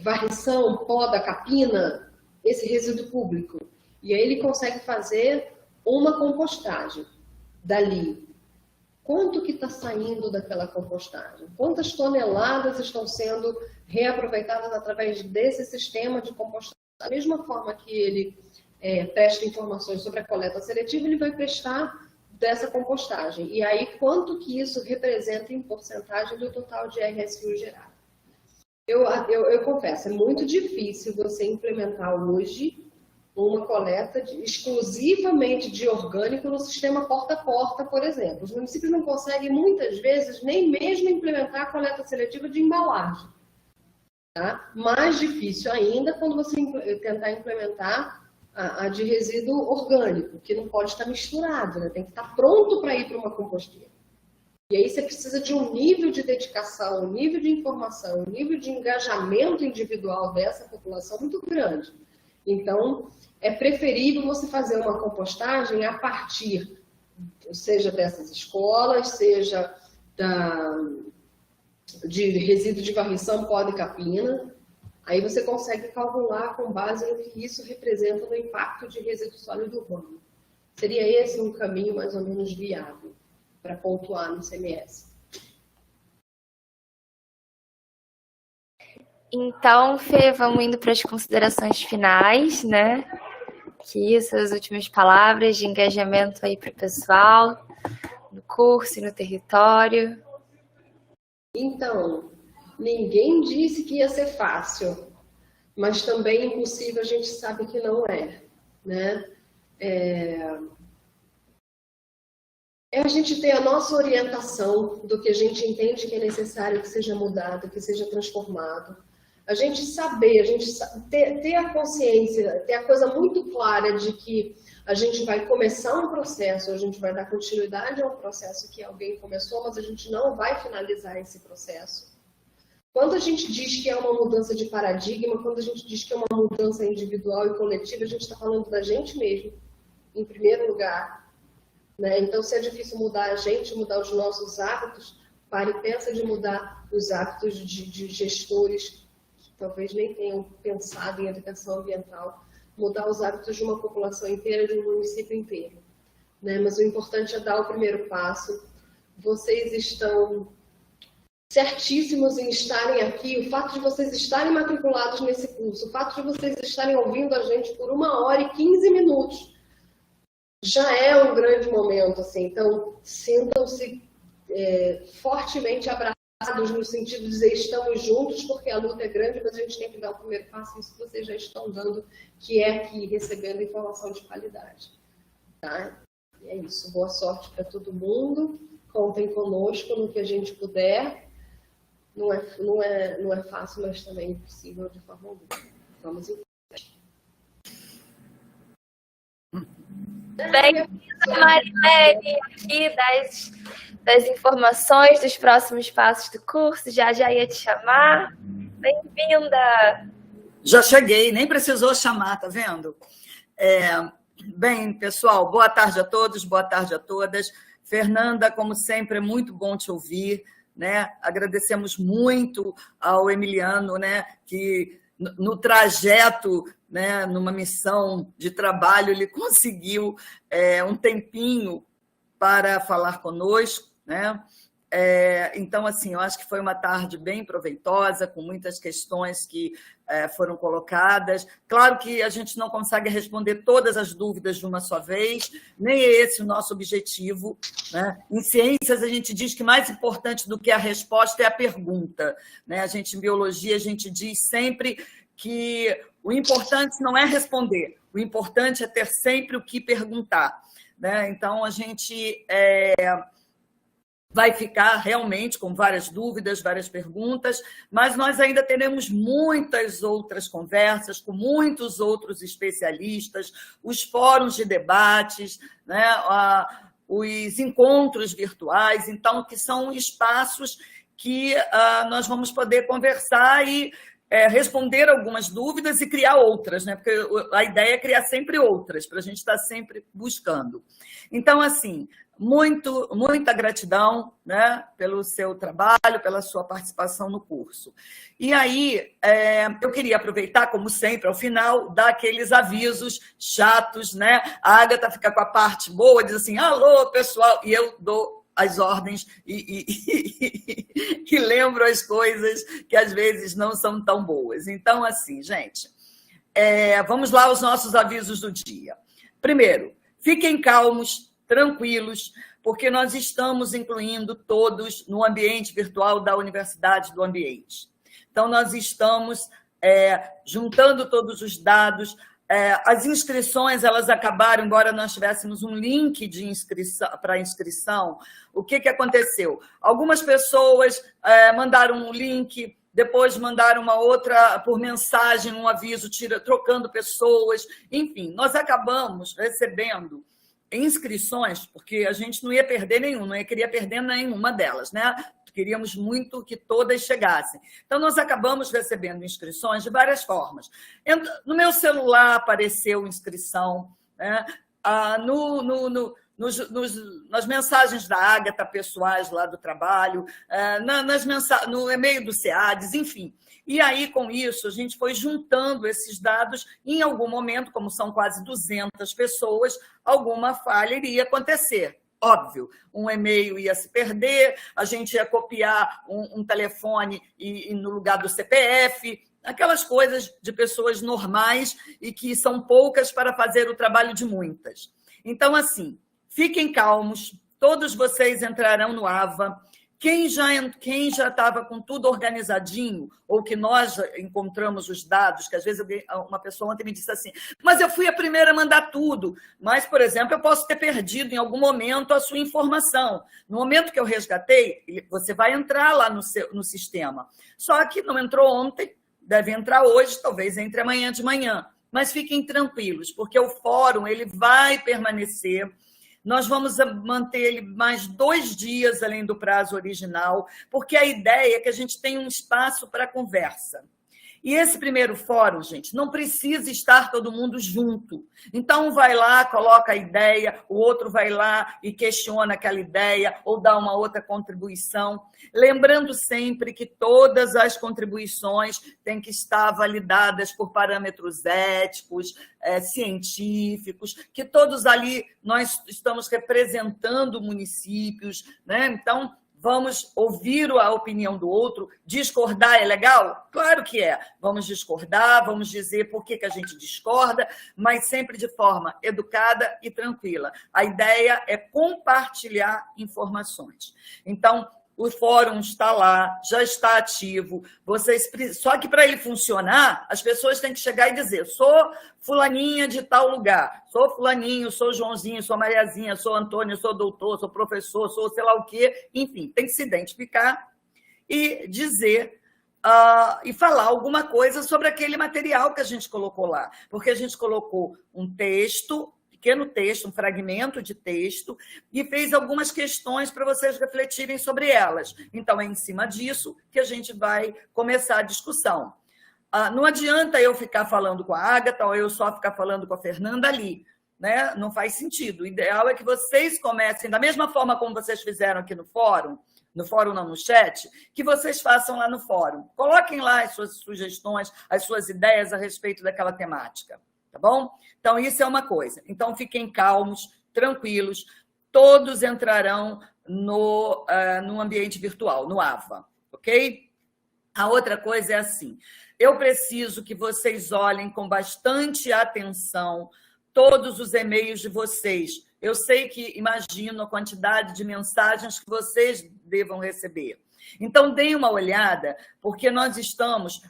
varrição, poda, capina, esse resíduo público. E aí ele consegue fazer uma compostagem dali. Quanto que está saindo daquela compostagem? Quantas toneladas estão sendo reaproveitadas através desse sistema de compostagem? Da mesma forma que ele presta informações sobre a coleta seletiva, ele vai prestar dessa compostagem. E aí, quanto que isso representa em porcentagem do total de RSU gerado? Eu confesso, é muito difícil você implementar hoje uma coleta exclusivamente de orgânico no sistema porta a porta, por exemplo. Os municípios não conseguem, muitas vezes, nem mesmo implementar a coleta seletiva de embalagem. Tá? Mais difícil ainda quando você tentar implementar a de resíduo orgânico, que não pode estar misturado, né? Tem que estar pronto para ir para uma composteira. E aí você precisa de um nível de dedicação, um nível de informação, um nível de engajamento individual dessa população muito grande. Então, é preferível você fazer uma compostagem a partir, seja dessas escolas, seja de resíduo de varrição, poda e capina. Aí você consegue calcular com base no que isso representa no impacto de resíduo sólido urbano. Seria esse um caminho mais ou menos viável para pontuar no ICMS. Então, Fê, vamos indo para as considerações finais, né? Aqui, suas últimas palavras de engajamento aí para o pessoal, no curso e no território. Então, ninguém disse que ia ser fácil, mas também impossível a gente sabe que não é, né? A gente ter a nossa orientação do que a gente entende que é necessário que seja mudado, que seja transformado. A gente saber, ter a consciência, ter a coisa muito clara de que a gente vai começar um processo, a gente vai dar continuidade a um processo que alguém começou, mas a gente não vai finalizar esse processo. Quando a gente diz que é uma mudança de paradigma, quando a gente diz que é uma mudança individual e coletiva, a gente está falando da gente mesmo, em primeiro lugar. Né? Então, se é difícil mudar a gente, mudar os nossos hábitos, pare e pensa de mudar os hábitos de gestores que talvez nem tenham pensado em educação ambiental, mudar os hábitos de uma população inteira, de um município inteiro. Né? Mas o importante é dar o primeiro passo. Vocês estão certíssimos em estarem aqui. O fato de vocês estarem matriculados nesse curso, o fato de vocês estarem ouvindo a gente por 1h15 já é um grande momento, assim. Então, sintam-se fortemente abraçados no sentido de dizer estamos juntos, porque a luta é grande, mas a gente tem que dar o primeiro passo, isso vocês já estão dando, que é aqui, recebendo informação de qualidade. Tá? E é isso. Boa sorte para todo mundo. Contem conosco no que a gente puder. Não é fácil, mas também impossível de forma alguma. Vamos em frente. Bem-vinda, Marilene, aqui das informações dos próximos passos do curso. Já ia te chamar. Bem-vinda! Já cheguei, nem precisou chamar, tá vendo? Bem, pessoal, boa tarde a todos, boa tarde a todas. Fernanda, como sempre, é muito bom te ouvir, né? Agradecemos muito ao Emiliano, né, que no trajeto, né, numa missão de trabalho, ele conseguiu um tempinho para falar conosco, né? Então, assim, eu acho que foi uma tarde bem proveitosa, com muitas questões que foram colocadas. Claro que a gente não consegue responder todas as dúvidas de uma só vez, nem é esse o nosso objetivo, né? Em ciências, a gente diz que mais importante do que a resposta é a pergunta, né? Em biologia, a gente diz sempre que o importante não é responder, o importante é ter sempre o que perguntar, né? Então, a gente vai ficar realmente com várias dúvidas, várias perguntas, mas nós ainda teremos muitas outras conversas com muitos outros especialistas, os fóruns de debates, né? Os encontros virtuais, então, que são espaços que nós vamos poder conversar e responder algumas dúvidas e criar outras, né? Porque a ideia é criar sempre outras, para a gente estar sempre buscando. Então, assim, muita gratidão, né, pelo seu trabalho, pela sua participação no curso. E aí, eu queria aproveitar, como sempre, ao final, dar aqueles avisos chatos, né? A Agatha fica com a parte boa, diz assim, alô, pessoal, e eu dou as ordens e lembro as coisas que às vezes não são tão boas. Então, assim, gente, vamos lá aos nossos avisos do dia. Primeiro, fiquem calmos, tranquilos, porque nós estamos incluindo todos no ambiente virtual da Universidade do Ambiente. Então, nós estamos juntando todos os dados. As inscrições, elas acabaram, embora nós tivéssemos um link de inscrição para inscrição. O que aconteceu? Algumas pessoas mandaram um link, depois mandaram uma outra por mensagem, um aviso, trocando pessoas. Enfim, nós acabamos recebendo inscrições, porque a gente não ia perder nenhuma, não queria perder nenhuma delas, né? Queríamos muito que todas chegassem. Então, nós acabamos recebendo inscrições de várias formas. No meu celular apareceu inscrição, né? Nas mensagens da Agatha pessoais lá do trabalho, no e-mail do SEADES, enfim. E aí, com isso, a gente foi juntando esses dados. Em algum momento, como são quase 200 pessoas, alguma falha iria acontecer. Óbvio, um e-mail ia se perder, a gente ia copiar um telefone e no lugar do CPF, aquelas coisas de pessoas normais e que são poucas para fazer o trabalho de muitas. Então, assim, fiquem calmos, todos vocês entrarão no AVA. Quem já estava com tudo organizadinho, ou que nós encontramos os dados, que às vezes uma pessoa ontem me disse assim, mas eu fui a primeira a mandar tudo. Mas, por exemplo, eu posso ter perdido em algum momento a sua informação. No momento que eu resgatei, você vai entrar lá no sistema. Só que não entrou ontem, deve entrar hoje, talvez entre amanhã de manhã. Mas fiquem tranquilos, porque o fórum ele vai permanecer. Nós vamos manter ele mais 2 dias além do prazo original, porque a ideia é que a gente tenha um espaço para conversa. E esse primeiro fórum, gente, não precisa estar todo mundo junto. Então, um vai lá, coloca a ideia, o outro vai lá e questiona aquela ideia ou dá uma outra contribuição. Lembrando sempre que todas as contribuições têm que estar validadas por parâmetros éticos, científicos, que todos ali nós estamos representando municípios, né? Então, vamos ouvir a opinião do outro. Discordar é legal? Claro que é. Vamos discordar, vamos dizer por que a gente discorda, mas sempre de forma educada e tranquila. A ideia é compartilhar informações. Então, o fórum está lá, já está ativo. Só que para ele funcionar, as pessoas têm que chegar e dizer: sou fulaninha de tal lugar, sou fulaninho, sou Joãozinho, sou Mariazinha, sou Antônio, sou doutor, sou professor, sou sei lá o quê. Enfim, tem que se identificar e dizer e falar alguma coisa sobre aquele material que a gente colocou lá. Porque a gente colocou um texto, pequeno texto, um fragmento de texto, e fez algumas questões para vocês refletirem sobre elas. Então, é em cima disso que a gente vai começar a discussão. Não adianta eu ficar falando com a Agatha ou eu só ficar falando com a Fernanda ali, né? Não faz sentido. O ideal é que vocês comecem, da mesma forma como vocês fizeram aqui no fórum não, no chat, que vocês façam lá no fórum. Coloquem lá as suas sugestões, as suas ideias a respeito daquela temática. Tá bom? Então, isso é uma coisa. Então, fiquem calmos, tranquilos, todos entrarão no ambiente virtual, no AVA, ok? A outra coisa é assim, eu preciso que vocês olhem com bastante atenção todos os e-mails de vocês. Eu sei que imagino a quantidade de mensagens que vocês devam receber. Então, deem uma olhada, porque nós estamos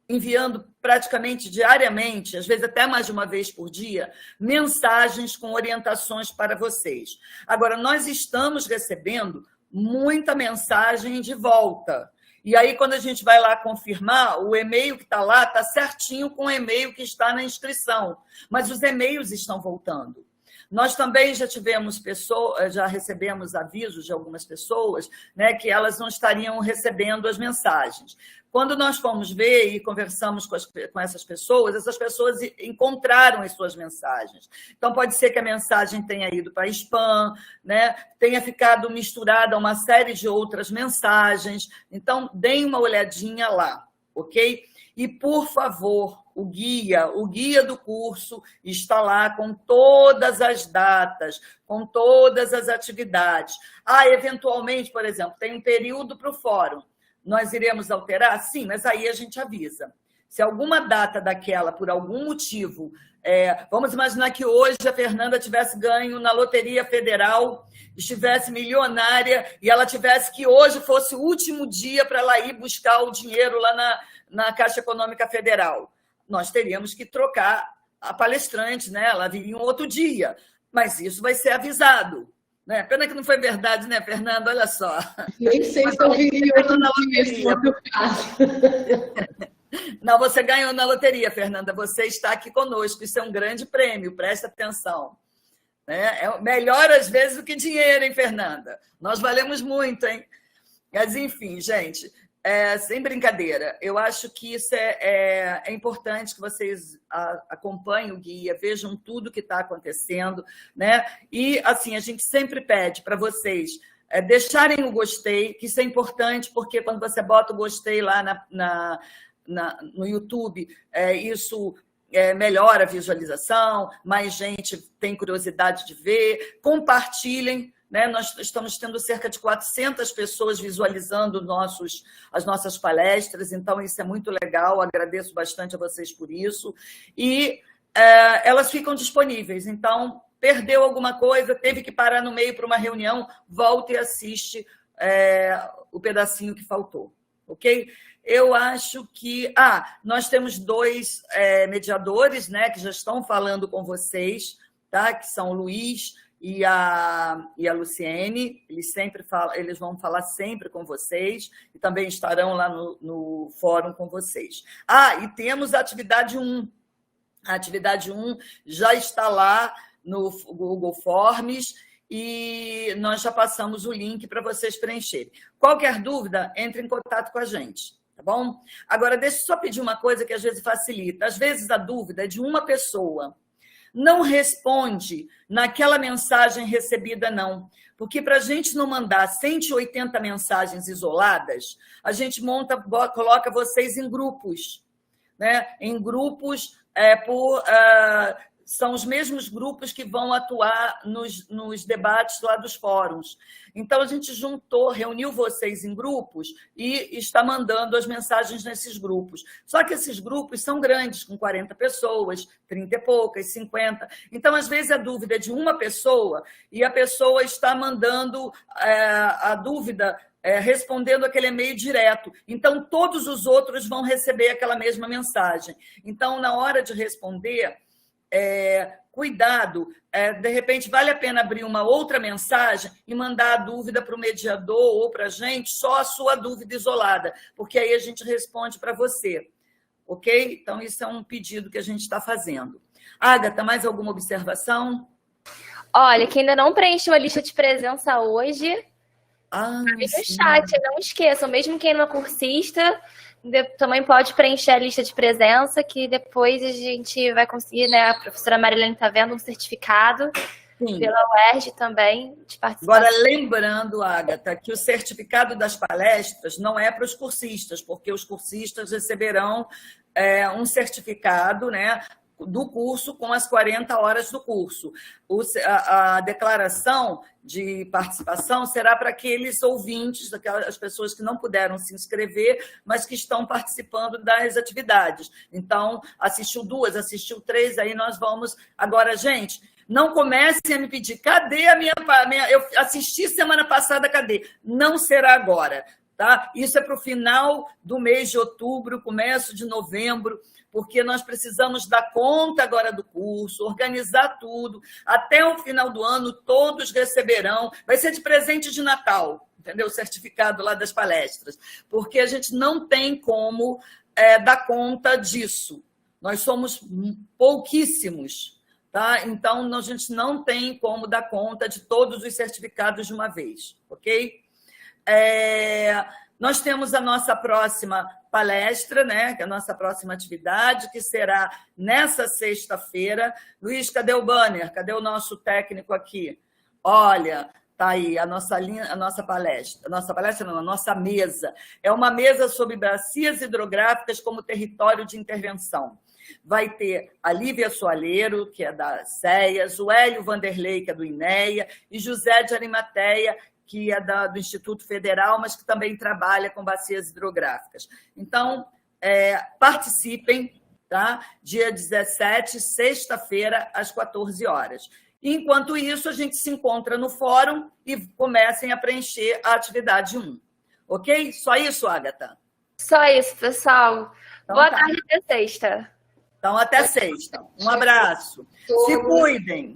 enviando praticamente diariamente, às vezes até mais de uma vez por dia, mensagens com orientações para vocês. Agora, nós estamos recebendo muita mensagem de volta. E aí, quando a gente vai lá confirmar, o e-mail que está lá está certinho com o e-mail que está na inscrição, mas os e-mails estão voltando. Nós também já tivemos já recebemos avisos de algumas pessoas, né, que elas não estariam recebendo as mensagens. Quando nós fomos ver e conversamos com essas pessoas encontraram as suas mensagens. Então, pode ser que a mensagem tenha ido para spam, né, tenha ficado misturada a uma série de outras mensagens. Então, deem uma olhadinha lá, ok? E, por favor, o guia do curso está lá com todas as datas, com todas as atividades. Eventualmente, por exemplo, tem um período para o fórum. Nós iremos alterar? Sim, mas aí a gente avisa. Se alguma data daquela, por algum motivo, vamos imaginar que hoje a Fernanda tivesse ganho na Loteria Federal, estivesse milionária e ela tivesse que hoje fosse o último dia para ela ir buscar o dinheiro lá na Caixa Econômica Federal. Nós teríamos que trocar a palestrante, né? Ela viria um outro dia, mas isso vai ser avisado. Né? Pena que não foi verdade, né, Fernanda? Olha só. Nem sei se eu viria outro dia, no caso. Não, você ganhou na loteria, Fernanda. Você está aqui conosco. Isso é um grande prêmio, presta atenção. É melhor, às vezes, do que dinheiro, hein, Fernanda? Nós valemos muito, hein? Mas, enfim, gente, sem brincadeira, eu acho que isso é importante que vocês acompanhem o guia, vejam tudo que está acontecendo, né? E, assim, a gente sempre pede para vocês deixarem o gostei, que isso é importante, porque quando você bota o gostei lá no YouTube, isso melhora a visualização, mais gente tem curiosidade de ver, compartilhem, né? Nós estamos tendo cerca de 400 pessoas visualizando as nossas palestras, então isso é muito legal, agradeço bastante a vocês por isso, e elas ficam disponíveis, então perdeu alguma coisa, teve que parar no meio para uma reunião, volta e assiste o pedacinho que faltou, ok? Eu acho que... nós temos 2 mediadores, né, que já estão falando com vocês, tá? Que são o Luiz e a Luciene. Eles vão falar sempre com vocês e também estarão lá no fórum com vocês. E temos a atividade 1. A atividade 1 já está lá no Google Forms e nós já passamos o link para vocês preencherem. Qualquer dúvida, entre em contato com a gente. Tá bom? Agora, deixa eu só pedir uma coisa que às vezes facilita. Às vezes a dúvida é de uma pessoa. Não responde naquela mensagem recebida, não. Porque para a gente não mandar 180 mensagens isoladas, a gente coloca vocês em grupos. Né? Em grupos são os mesmos grupos que vão atuar nos debates lá dos fóruns. Então, a gente reuniu vocês em grupos e está mandando as mensagens nesses grupos. Só que esses grupos são grandes, com 40 pessoas, 30 e poucas, 50. Então, às vezes, a dúvida é de uma pessoa e a pessoa está mandando a dúvida respondendo aquele e-mail direto. Então, todos os outros vão receber aquela mesma mensagem. Então, na hora de responder... cuidado, de repente vale a pena abrir uma outra mensagem e mandar a dúvida para o mediador ou para a gente, só a sua dúvida isolada, porque aí a gente responde para você, ok? Então, isso é um pedido que a gente está fazendo. Agatha, mais alguma observação? Olha, quem ainda não preencheu a lista de presença hoje, no chat, não esqueçam, mesmo quem não é cursista, também pode preencher a lista de presença, que depois a gente vai conseguir, né? A professora Marilene está vendo um certificado pela UERJ também de participação. Agora, lembrando, Agatha, que o certificado das palestras não é para os cursistas, porque os cursistas receberão um certificado, né? do curso com as 40 horas do curso. A declaração de participação será para aqueles ouvintes, aquelas pessoas que não puderam se inscrever, mas que estão participando das atividades. Então, assistiu 2, assistiu 3, aí nós vamos... Agora, gente, não comecem a me pedir, cadê a minha... Eu assisti semana passada, cadê? Não será agora, tá? Isso é para o final do mês de outubro, começo de novembro, porque nós precisamos dar conta agora do curso, organizar tudo. Até o final do ano, todos receberão. Vai ser de presente de Natal, entendeu? O certificado lá das palestras. Porque a gente não tem como dar conta disso. Nós somos pouquíssimos, tá? Então, a gente não tem como dar conta de todos os certificados de uma vez, ok? Nós temos a nossa próxima palestra, né? Que é a nossa próxima atividade, que será nessa sexta-feira. Luiz, cadê o banner? Cadê o nosso técnico aqui? Olha, tá aí a nossa palestra. A nossa palestra não, a nossa mesa. É uma mesa sobre bacias hidrográficas como território de intervenção. Vai ter a Lívia Soalheiro, que é da CEAS, o Hélio Vanderlei, que é do INEA, e José de Arimateia, que é do Instituto Federal, mas que também trabalha com bacias hidrográficas. Então, participem, tá? Dia 17, sexta-feira, às 14 horas. Enquanto isso, a gente se encontra no fórum e comecem a preencher a atividade 1. Ok? Só isso, Ágata? Só isso, pessoal. Então, Boa tarde até sexta. Então, até sexta. Um abraço. Se cuidem.